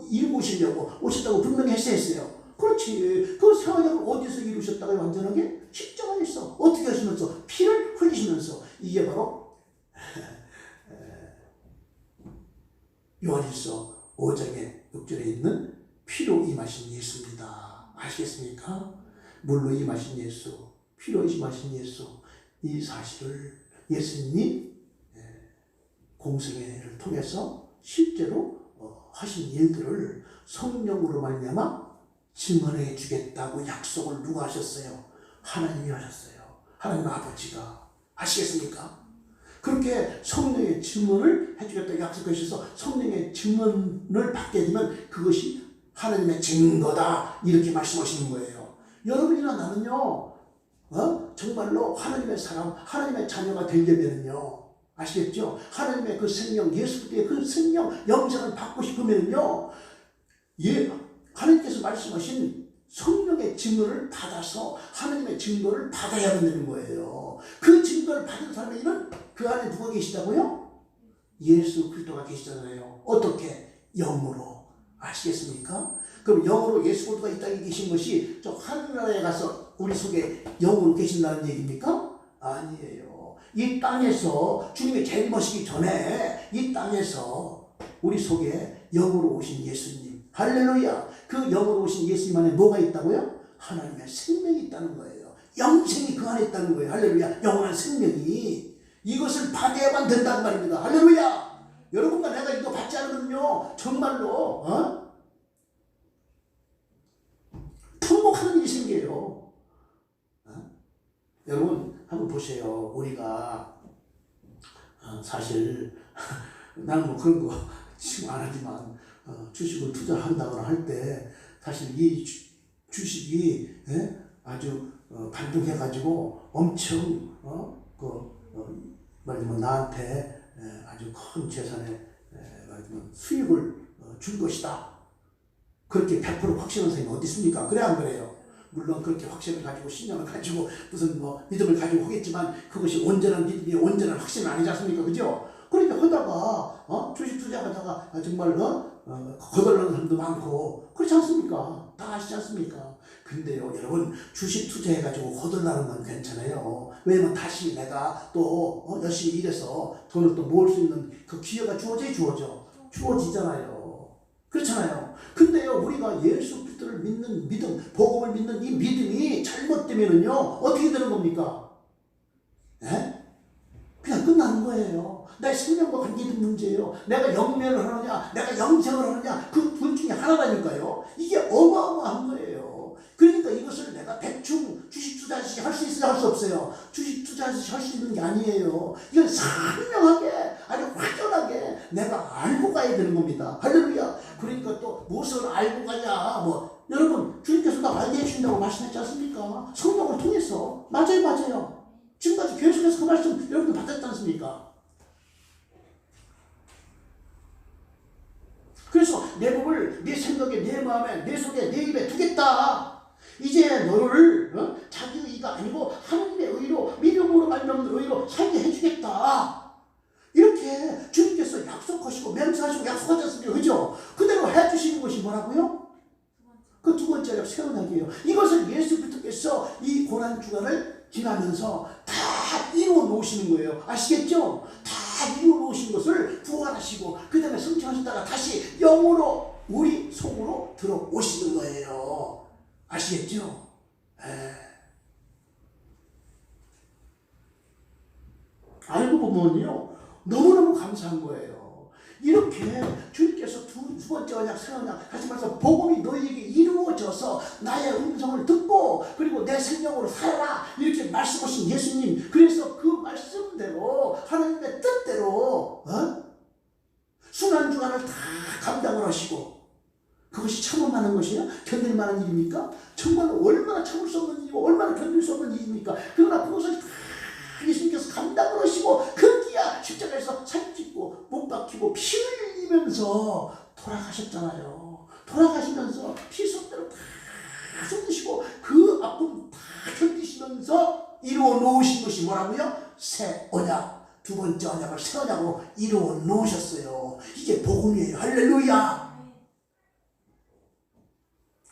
이루시려고 오셨다고 분명히 했어요. 그렇지. 그 새 언약을 어디서 이루셨다고요? 완전하게? 십자가에서. 어떻게 하시면서? 피를 흘리시면서. 이게 바로 요한일서 5장의 6절에 있는 피로 임하신 예수입니다. 아시겠습니까? 물로 임하신 예수, 피로 임하신 예수. 이 사실을 예수님이 공생애를 통해서 실제로 하신 일들을 성령으로 말미암아 증언해 주겠다고 약속을 누가 하셨어요? 하나님이 하셨어요. 하나님 아버지가. 아시겠습니까? 그렇게 성령의 증언을 해주겠다고 약속하셔서 성령의 증언을 받게 되면 그것이 하나님의 증거다 이렇게 말씀하시는 거예요. 여러분이나 나는요 정말로 하나님의 사람, 하나님의 자녀가 되려면요 아시겠죠? 하나님의 그 생명, 예수의 그 생명 영생을 받고 싶으면요 하나님께서 말씀하신 성령의 증거를 받아서 하나님의 증거를 받아야 되는 거예요. 그 증거를 받은 사람에게는 그 안에 누가 계시다고요? 예수 그리스도가 계시잖아요. 어떻게? 영으로. 아시겠습니까? 그럼 영으로 예수 그리스도가 이 땅에 계신 것이 저 하늘나라에 가서 우리 속에 영으로 계신다는 얘기입니까? 아니에요. 이 땅에서 주님이 재림하시기 전에 이 땅에서 우리 속에 영으로 오신 예수님 할렐루야. 그 영으로 오신 예수님 안에 뭐가 있다고요? 하나님의 생명이 있다는 거예요. 영생이 그 안에 있다는 거예요. 할렐루야. 영원한 생명이. 이것을 받아야만 된다는 말입니다. 할렐루야. 여러분과 내가 이거 받지 않으면요 정말로 통곡하는 일이 생겨요. 여러분 한번 보세요. 우리가 사실 나는 뭐 그런 거 지금 안 하지만 주식을 투자한다거나 할 때 사실 이 주식이 아주 반등해가지고 엄청 말하자면 나한테 아주 큰 재산의 말하자면 수익을 줄 것이다. 그렇게 100% 확신하는 사람이 어디 있습니까? 그래 안 그래요? 물론 그렇게 확신을 가지고 신념을 가지고 무슨 믿음을 가지고 하겠지만 그것이 온전한 믿음이 온전한 확신은 아니지 않습니까? 그죠? 그러니까 하다가 주식 투자하다가 정말 거덜나는 사람도 많고 그렇지 않습니까? 다 아시지 않습니까? 근데요 여러분 주식 투자해가지고 거덜나는 건 괜찮아요. 왜냐면 다시 내가 또 열심히 일해서 돈을 또 모을 수 있는 그 기회가 주어지잖아요. 그렇잖아요. 근데요 우리가 예수 그리스도를 믿는 믿음, 복음을 믿는 이 믿음이 잘못되면은요 어떻게 되는 겁니까? 그냥 끝나는 거예요. 내 생명과 관계된 문제예요. 내가 영면을 하느냐, 내가 영생을 하느냐, 그 둘 중에 하나라니까요. 이게 어마어마한 거예요. 그러니까 이것을 내가 대충 주식 투자하듯이 할 수 있어요, 할 수 없어요? 주식 투자하듯이 할 수 있는 게 아니에요. 이건 선명하게, 아주 확연하게 내가 알고 가야 되는 겁니다. 할렐루야. 그러니까 또 무엇을 알고 가냐, 여러분, 주님께서 나 알게 해주신다고 말씀했지 않습니까? 성령을 통해서. 맞아요. 지금까지 계속해서 그 말씀 여러분들 받았지 않습니까? 그래서 내 법을 내 생각에, 내 마음에, 내 속에, 내 입에 두겠다. 이제 너를 자기 의가 아니고 하나님의 의로, 믿음으로 말미암는 의로 살게 해주겠다. 이렇게 주님께서 약속하시고 맹세하시고 약속하지 않습니까? 그죠? 그대로 해주시는 것이 뭐라고요? 그 두 번째 언약, 새 언약이에요. 이것을 예수 그리스도께서 이 고난주간을 지나면서 다 이루어 놓으시는 거예요. 아시겠죠? 다 이루어 놓으신 것을 부활하시고 그 다음에 성취하셨다가 다시 영으로 우리 속으로 들어오시는 거예요. 아시겠죠? 알고 보면요, 너무너무 감사한 거예요. 이렇게 주님께서 두 번째 언약, 새 언약, 다시 말해서 복음이 너희에게 이루어져서 나의 음성을 듣고 그리고 내 생명으로 살아라 이렇게 말씀하신 예수님, 그래서 그 말씀대로 하나님의 뜻대로 순환주간을 다 감당을 하시고, 그것이 참을만한 것이에요? 견딜만한 일입니까? 정말 얼마나 참을 수 없는 일이고 얼마나 견딜 수 없는 일입니까? 그러나 그것을 다 예수님께서 감당을 하시고 그기야 십자가에서 사진 찍고 못 박히고 피 흘리면서 돌아가셨잖아요. 돌아가시면서 피 쏟대로 다 쏟으시고 그 아픔 다 견디시면서 이루어 놓으신 것이 뭐라고요? 새 언약, 두 번째 언약을 새 언약으로 이루어 놓으셨어요. 이게 복음이에요. 할렐루야.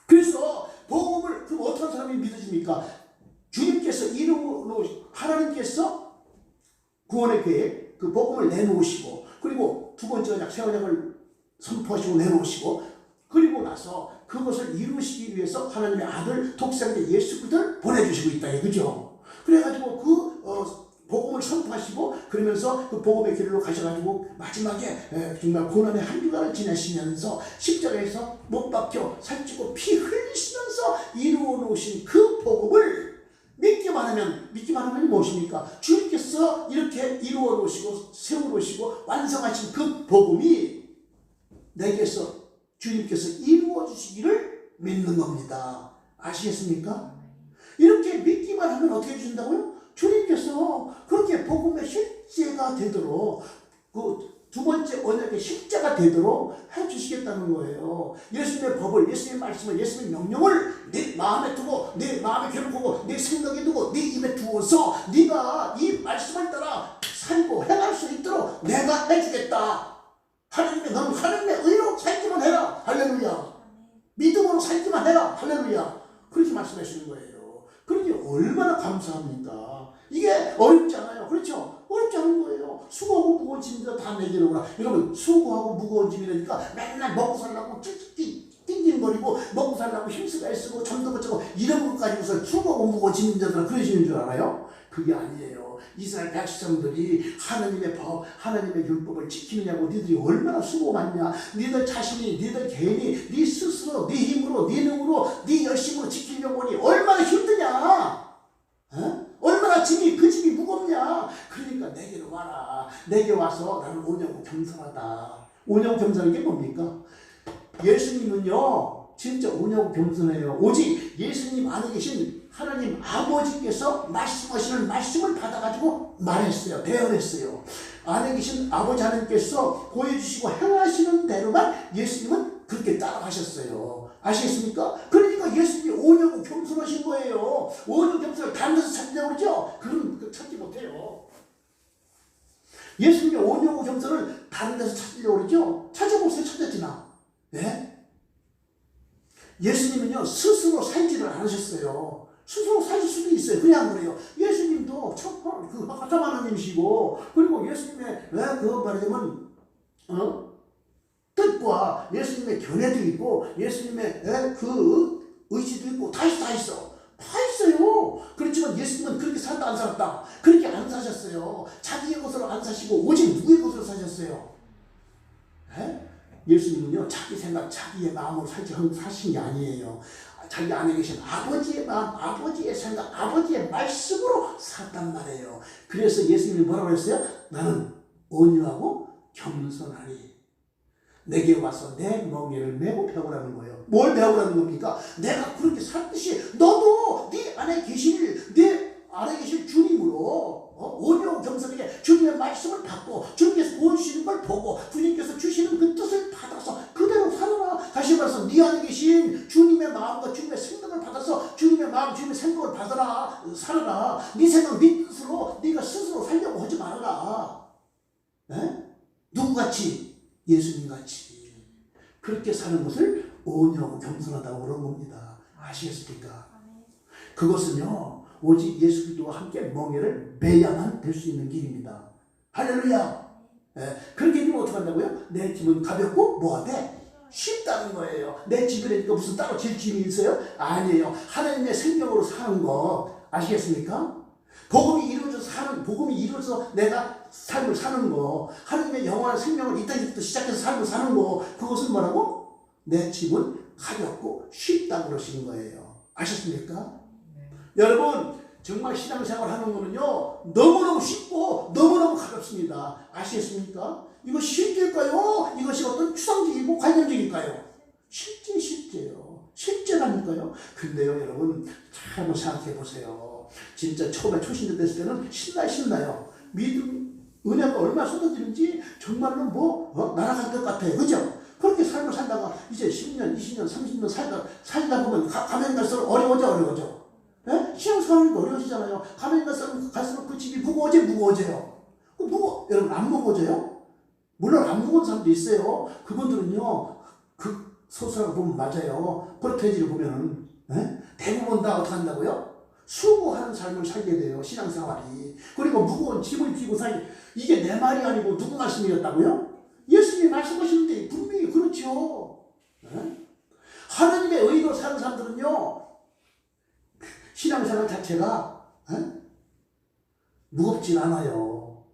그래서 복음을 그럼 어떤 사람이 믿어집니까? 주님께서 이루어 놓으시고 하나님께서 구원의 계획, 그 복음을 내놓으시고 그리고 두 번째 언약, 새 언약을 선포하시고 내놓으시고 그리고 나서 그것을 이루시기 위해서 하나님의 아들 독생자 예수 그리스도를 보내주시고 있다. 그죠? 그래가지고 그 복음을 선포하시고 그러면서 그 복음의 길로 가셔가지고 마지막에 정말 고난의 한 주간을 지내시면서 십자가에서 못 박혀 살찌고 피 흘리시면서 이루어 놓으신 그 복음을 믿기만 하면 무엇입니까? 주님께서 이렇게 이루어 놓으시고 세워 놓으시고 완성하신 그 복음이 내게서 주님께서 이루어 주시기를 믿는 겁니다. 아시겠습니까? 이렇게 믿기만 하면 어떻게 주신다고요? 주님께서 그렇게 복음의 실제가 되도록 그 두 번째 언약의 실제가 되도록 해주시겠다는 거예요. 예수님의 법을, 예수님의 말씀을, 예수님의 명령을 내 마음에 두고 내 마음에 괴롭히고 내 생각에 두고 내 입에 두어서 네가 이 말씀을 따라 살고 행할 수 있도록 내가 해주겠다. 너는 하나님의 의로 살기만 해라. 할렐루야. 믿음으로 살기만 해라. 할렐루야. 그렇게 말씀하시는 거예요. 그러니 얼마나 감사합니까? 이게 어렵지 않아요. 그렇죠? 어렵지 않은 거예요. 수고하고 무거운 짐들 다 내기로 오라. 여러분, 수고하고 무거운 짐이라니까 맨날 먹고 살라고 띵띵거리고 먹고 살라고 힘쓰고 애쓰고 잠도 못 자고 이런 것 가지고서 수고하고 무거운 짐들은 그러시는 줄 알아요? 그게 아니에요. 이스라엘 백성들이 하나님의 법, 하나님의 율법을 지키느냐고 니들이 얼마나 수고 많냐. 니들 자신이, 니들 개인이, 니 스스로, 니 힘으로, 니 능으로, 니 열심으로 지키려고 하니 얼마나 힘드냐. 얼마나 그 짐이 무겁냐. 그러니까 내게로 와라. 내게 와서 나는 오냐고 겸손하다. 오냐고 겸손한 게 뭡니까? 예수님은요 진짜 오냐고 겸손해요. 오직 예수님 안에 계신 하나님 아버지께서 말씀하시는 말씀을 받아가지고 말했어요. 대언했어요. 안에 계신 아버지 하나님께서 보여주시고 행하시는 대로만 예수님은 그렇게 따라가셨어요. 아시겠습니까? 그러니까 예수님이 오냐고 겸손하신 거예요. 오냐고 겸손을 다른 데서 찾냐고 그러죠? 그건 찾지 못해요. 예수님이 오냐고 겸손을 다른 데서 찾으려고 그러죠? 찾아보세요. 찾았지나. 네? 예수님은요 스스로 살지를 않으셨어요. 스스로 사실 수도 있어요. 그냥 그래요. 예수님도 그 하참 하나님이시고 그리고 예수님의 그 말하자면 뜻과 예수님의 견해도 있고 예수님의 그 의지도 있고 다 있어. 다 있어요. 그렇지만 예수님은 그렇게 살다 안 살았다. 그렇게 안 사셨어요. 자기의 것으로 안 사시고 오직 누구의 것으로 사셨어요? 예수님은요 자기 생각, 자기의 마음으로 사신 게 아니에요. 자기 안에 계신 아버지의 마음, 아버지의 생각, 아버지의 말씀으로 살단 말이에요. 그래서 예수님이 뭐라고 했어요? 나는 온유하고 겸손하리. 내게 와서 내 멍에를 메고 배우라는 거예요. 뭘 배우라는 겁니까? 내가 그렇게 살듯이 너도 네 안에 계실 내 아래 계실 주님으로 온유하고 겸손하게 주님의 말씀을 받고 주님께서 보여주시는 걸 보고 주님께서 주시는 그 뜻을 받아서 그대로 살아라. 다시 말해서 네 안에 계신 주님의 마음과 주님의 생각을 받아서 주님의 마음, 주님의 생각을 받아라. 살아라. 네 생각, 네 뜻으로 네가 스스로 살려고 하지 말아라. 네? 누구같이? 예수님같이. 그렇게 사는 것을 온유하고 겸손하다고 그런 겁니다. 아시겠습니까? 그것은요 오직 예수 그리스도와 함께 멍에를 매야만 될 수 있는 길입니다. 할렐루야. 그렇게 되면 어떻게 한다고요? 내 짐은 가볍고 뭐하대? 쉽다는 거예요. 내 짐이라니까 무슨 따로 질 짐이 있어요? 아니에요. 하나님의 생명으로 사는 거 아시겠습니까? 복음이 이루어져서 내가 삶을 사는 거, 하나님의 영원한 생명을 이 땅에부터 시작해서 삶을 사는 거, 그것은 뭐라고? 내 짐은 가볍고 쉽다고 그러시는 거예요. 아셨습니까? 여러분 정말 신앙생활 하는 거는요 너무너무 쉽고 너무너무 가볍습니다. 아시겠습니까? 이거 실제일까요? 이것이 어떤 추상적이고 관념적일까요? 실제예요. 실제라니까요. 근데요 여러분 잘 한번 생각해 보세요. 진짜 처음에 초신자 됐을 때는 신나요. 믿음 은혜가 얼마나 쏟아지는지 정말로 날아갈 것 같아요. 그죠? 그렇게 삶을 살다가 이제 10년, 20년, 30년 살다 보면 가면 갈수록 어려워져. 예? 신앙생활이 어려워지잖아요. 가면 갈수록 그 집이 무거워져요. 여러분 안 무거워져요? 물론 안 무거운 사람도 있어요. 그분들은요 그 소설을 보면 맞아요. 프로테지를 보면은 대부분 다 어떻게 한다고요? 수고하는 삶을 살게 돼요. 신앙생활이. 그리고 무거운 짐을 지고 이게 내 말이 아니고 누구 말씀이었다고요? 예수님이 말씀하시는데 분명히 그렇죠. 하나님의 의로 사는 사람들은요 신앙생활 자체가 무겁진 않아요.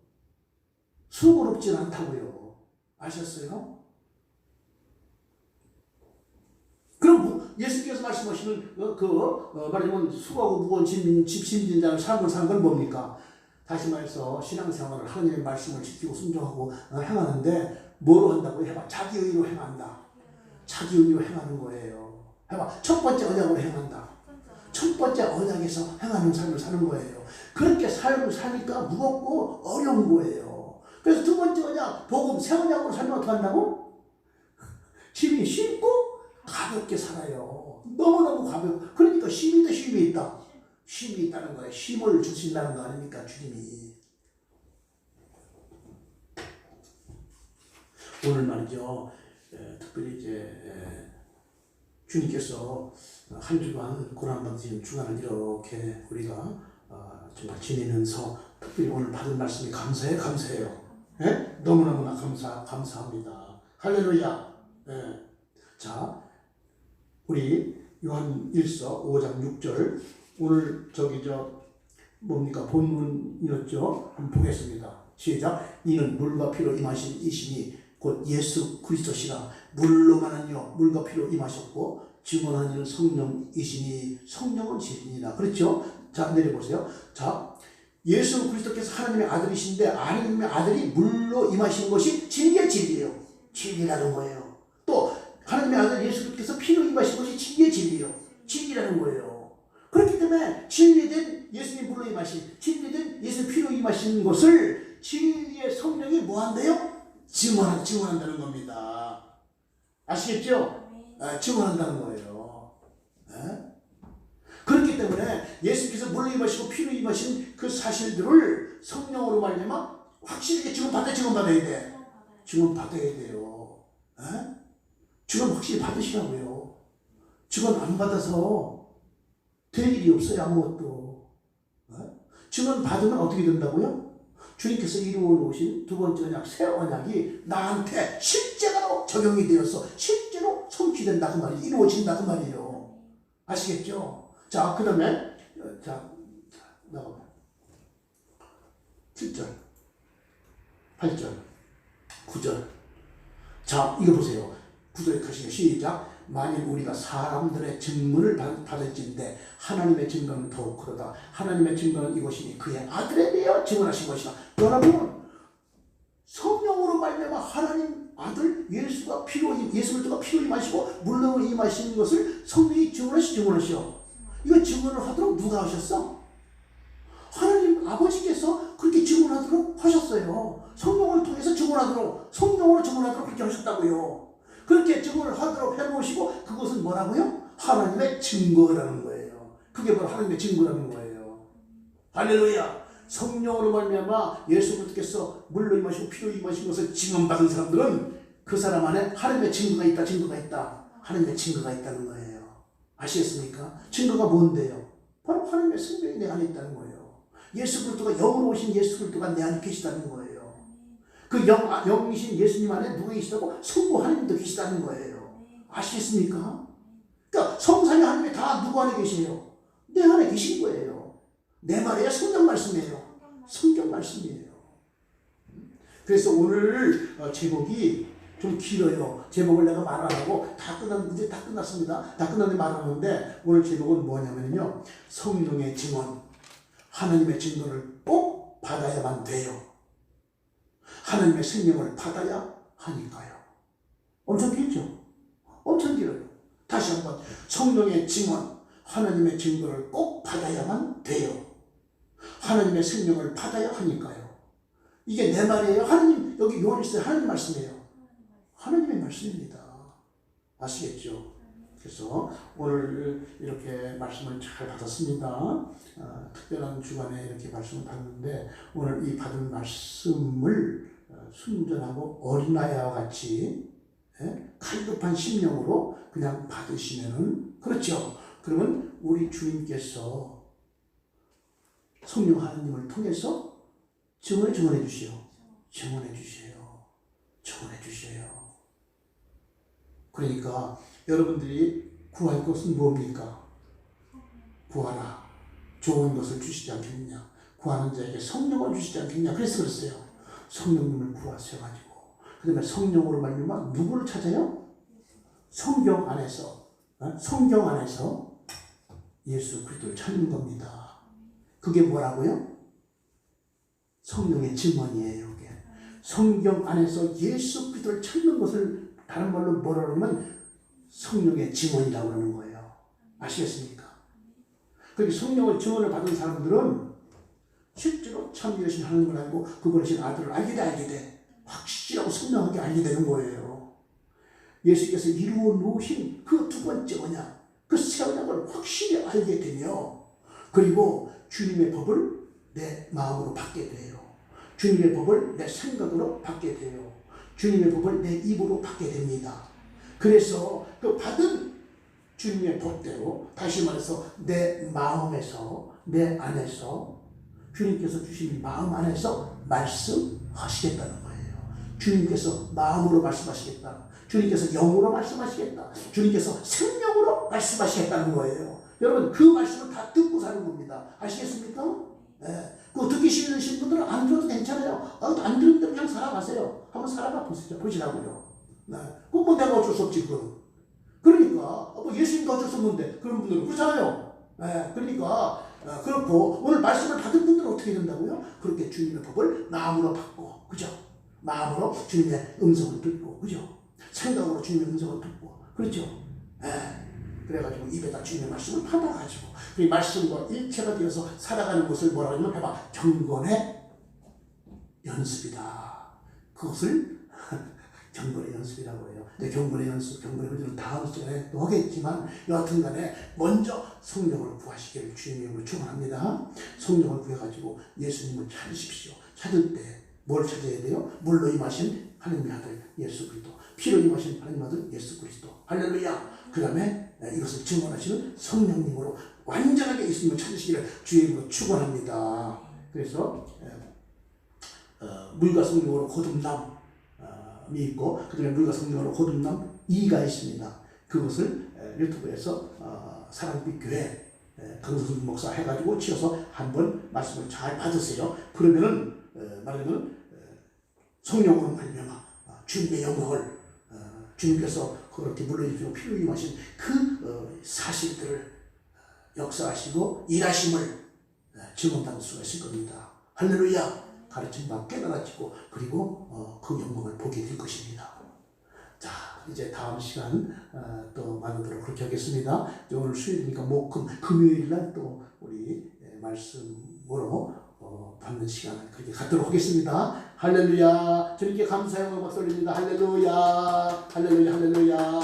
수고롭진 않다고요. 아셨어요? 그럼 예수께서 말씀하시는 말하자면 수고하고 무거운 짐진 자는 삶을 사는 건 뭡니까? 다시 말해서 신앙생활을 하나님의 말씀을 지키고 순종하고 행하는데 뭐로 한다고 해봐. 자기 의로 행한다. 자기 의로 행하는 거예요. 해봐. 첫 번째 언약으로 행한다. 첫 번째 언약에서 행하는 삶을 사는 거예요. 그렇게 삶을 사니까 무겁고 어려운 거예요. 그래서 두 번째 언약, 복음, 새 언약으로 살면 어떻게 한다고? 힘이 쉽고 가볍게 살아요. 너무너무 가볍고. 그러니까 쉼이 있다. 쉼이 있다는 거예요. 힘을 주신다는 거 아닙니까? 주님이. 오늘 말이죠. 특별히 이제 주님께서 한 주간 고난받으신 주간을 이렇게 우리가 정말 지내면서 특별히 오늘 받은 말씀이 감사해요. 예? 너무너무나 감사합니다. 할렐루야. 예. 자, 우리 요한 1서 5장 6절 오늘 뭡니까? 본문이었죠? 한번 보겠습니다. 시작. 이는 물과 피로 임하신 이시니 곧 예수 그리스도시라. 물로만 아니요 물과 피로 임하셨고 증언한 이는 성령이시니 성령은 진리니라. 그렇죠? 자 내려보세요. 자 예수 그리스도께서 하나님의 아들이신데 하나님의 아들이 물로 임하신 것이 진리예요. 진리라는 거예요. 또 하나님의 아들 예수 그리스도께서 피로 임하신 것이 진리예요. 진리라는 거예요. 그렇기 때문에 진리된 예수님 물로 임하신 진리된 예수 피로 임하신 것을 진리의 성령이 뭐한대요? 증언한다는 겁니다. 아시겠죠? 증언한다는 거예요. 그렇기 때문에 예수께서 물로 임하시고 피로 임하신 그 사실들을 성령으로 말미암아 확실하게 증언받아야 돼. 증언받아야 돼요. 증언 확실히 받으시라고요. 증언 안 받아서 될 일이 없어요. 아무것도. 증언 받으면 어떻게 된다고요? 주님께서 이루어놓으신 두 번째 언약, 새 언약이 나한테 실제로 적용이 되어서 실제로 성취된다 그 말이에요. 이루어진다 그 말이에요. 아시겠죠? 자, 그 다음에 나가봐. 7절, 8절, 9절. 자, 이거 보세요. 9절에 가시면 시작. 만일 우리가 사람들의 증문을 받을진데 하나님의 증거는 더욱 그러다. 하나님의 증거는 이것이니 그의 아들에 대하여 증언하신 것이다. 여러분 성령으로 말미암아 하나님 아들 예수가 예수가 피로 임하시고 물로 임하신 것을 성령이 증언하시오. 이거 증언을 하도록 누가 하셨어? 그건 아버지께서 그렇게 증언하도록 하셨어요. 성령을 통해서 증언하도록, 성령으로 증언하도록 그렇게 하셨다고요. 그렇게 증언을 하도록 해놓으시고 그것은 뭐라고요? 하나님의 증거라는 거예요. 그게 바로 하나님의 증거라는 거예요. 할렐루야. 성령으로 말미암아 예수 그리스도께서 물로 임하시고 피로 임하신 것을 증언받은 사람들은 그 사람 안에 하나님의 증거가 있다, 증거가 있다. 하나님의 증거가 있다는 거예요. 아시겠습니까? 증거가 뭔데요? 바로 하나님의 성령이 내 안에 있다는 거예요. 예수 그리스도가 영으로 오신 예수 그리스도가 내 안에 계시다는 거예요. 그 영이신 예수님 안에 누가 계시다고? 성부 하나님도 계시다는 거예요. 아시겠습니까? 그러니까 성삼위 하나님이 다 누구 안에 계세요? 내 안에 계신 거예요. 내 말이야 성경 말씀이에요. 성경 말씀이에요. 그래서 오늘 제목이 좀 길어요. 제목을 내가 말 안 하고 이제 다 끝났습니다. 다 끝났는데 말하는데 오늘 제목은 뭐냐면요. 성령의 증언, 하나님의 증거를 꼭 받아야만 돼요. 하나님의 생명을 받아야 하니까요. 엄청 길죠? 엄청 길어요. 다시 한번 성령의 증언, 하나님의 증거를 꼭 받아야만 돼요. 하나님의 생명을 받아야 하니까요. 이게 내 말이에요. 하나님, 여기 요한일서에 하나님 말씀이에요. 하나님의 말씀입니다. 아시겠죠? 그래서 오늘 이렇게 말씀을 잘 받았습니다. 특별한 주간에 이렇게 말씀을 받는데 오늘 이 받은 말씀을 순전하고 어린아이와 같이 갈급한 심령으로 그냥 받으시면은 그렇죠. 그러면 우리 주님께서 성령 하나님을 통해서 증언해 주시오. 증언해 주세요. 증언해 주세요. 그러니까 여러분들이 구할 것은 뭡니까? 구하라. 좋은 것을 주시지 않겠느냐. 구하는 자에게 성령을 주시지 않겠느냐. 그래서 그랬어요. 성령님을 구하셔가지고 그 다음에 성령으로 말미암아 누구를 찾아요? 성경 안에서 예수 그리스도를 찾는 겁니다. 그게 뭐라고요? 성령의 증언이에요. 이게. 성경 안에서 예수 그리스도를 찾는 것을 다른 말로 뭐라고 하면 성령의 증언이라고 하는 거예요. 아시겠습니까? 그렇게 성령의 증언을 받은 사람들은 실제로 참 여신 하나님을 알고 그분이신 아들을 알게 돼. 확실하고 선명하게 알게 되는 거예요. 예수께서 이루어 놓으신 그 두 번째 언약, 그 새 언약을 확실히 알게 되며 그리고 주님의 법을 내 마음으로 받게 돼요. 주님의 법을 내 생각으로 받게 돼요. 주님의 법을 내 입으로 받게 됩니다. 그래서 그 받은 주님의 법대로 다시 말해서 내 마음에서 내 안에서 주님께서 주신 마음 안에서 말씀하시겠다는 거예요. 주님께서 마음으로 말씀하시겠다. 주님께서 영으로 말씀하시겠다. 주님께서 생명으로 말씀하시겠다는 거예요. 여러분 그 말씀을 다 듣고 사는 겁니다. 아시겠습니까? 네. 그거 듣기 싫으신 분들은 안 들어도 괜찮아요. 안 들으면 그냥 살아가세요. 한번 살아가 보시라고요. 네. 그건 뭐 내가 어쩔 수 없지 그건. 그러니까 뭐 예수님도 어쩔 수 없는데 그런 분들은 그렇잖아요. 네. 그러니까 그렇고 오늘 말씀을 받은 분들은 어떻게 된다고요? 그렇게 주님의 법을 마음으로 받고, 그죠? 마음으로 주님의 음성을 듣고, 그죠? 생각으로 주님의 음성을 듣고, 그렇죠? 그래가지고 입에다 주님의 말씀을 받아가지고 그 말씀과 일체가 되어서 살아가는 것을 뭐라고 하냐면 해봐 경건의 연습이다. 그것을 경건의 연습이라고 해요. 근데 경건의 연습, 경건의 연습은 다음 시간에 또 하겠지만 여하튼 간에 먼저 성령을 구하시기를 주님의 이름으로 축원합니다. 성령을 구해가지고 예수님을 찾으십시오. 찾을 때 뭘 찾아야 돼요? 물로 임하신 하나님의 아들 예수 그리스도, 피로 임하신 하나님의 아들 예수 그리스도. 할렐루야. 그 다음에 이것을 증언하시는 성령님으로 완전하게 예수님을 찾으시기를 주의 이름으로 축원합니다. 그래서 물과 성령으로 거듭남이 있고 그 다음에 물과 성령으로 거듭남 2가 있습니다. 그것을 유튜브에서 사랑빛 교회 강성수 목사 해가지고 치어서 한번 말씀을 잘 받으세요. 그러면은 말하자면 성령으로 말미암아 주님의 영광을 주님께서 그렇게 물러주시고 피로 임하신 그 사실들을 역사하시고 일하심을 증언받을 수가 있을 겁니다. 할렐루야. 가르침과 깨달아지고 그리고 그 영광을 보게 될 것입니다. 자, 이제 다음 시간 또 만나도록 그렇게 하겠습니다. 오늘 수요일이니까 금요일 날 또 우리 말씀으로 받는 시간을 그렇게 갖도록 하겠습니다. 할렐루야. 주님께 감사의 박수 올립니다. 할렐루야. 할렐루야. 할렐루야.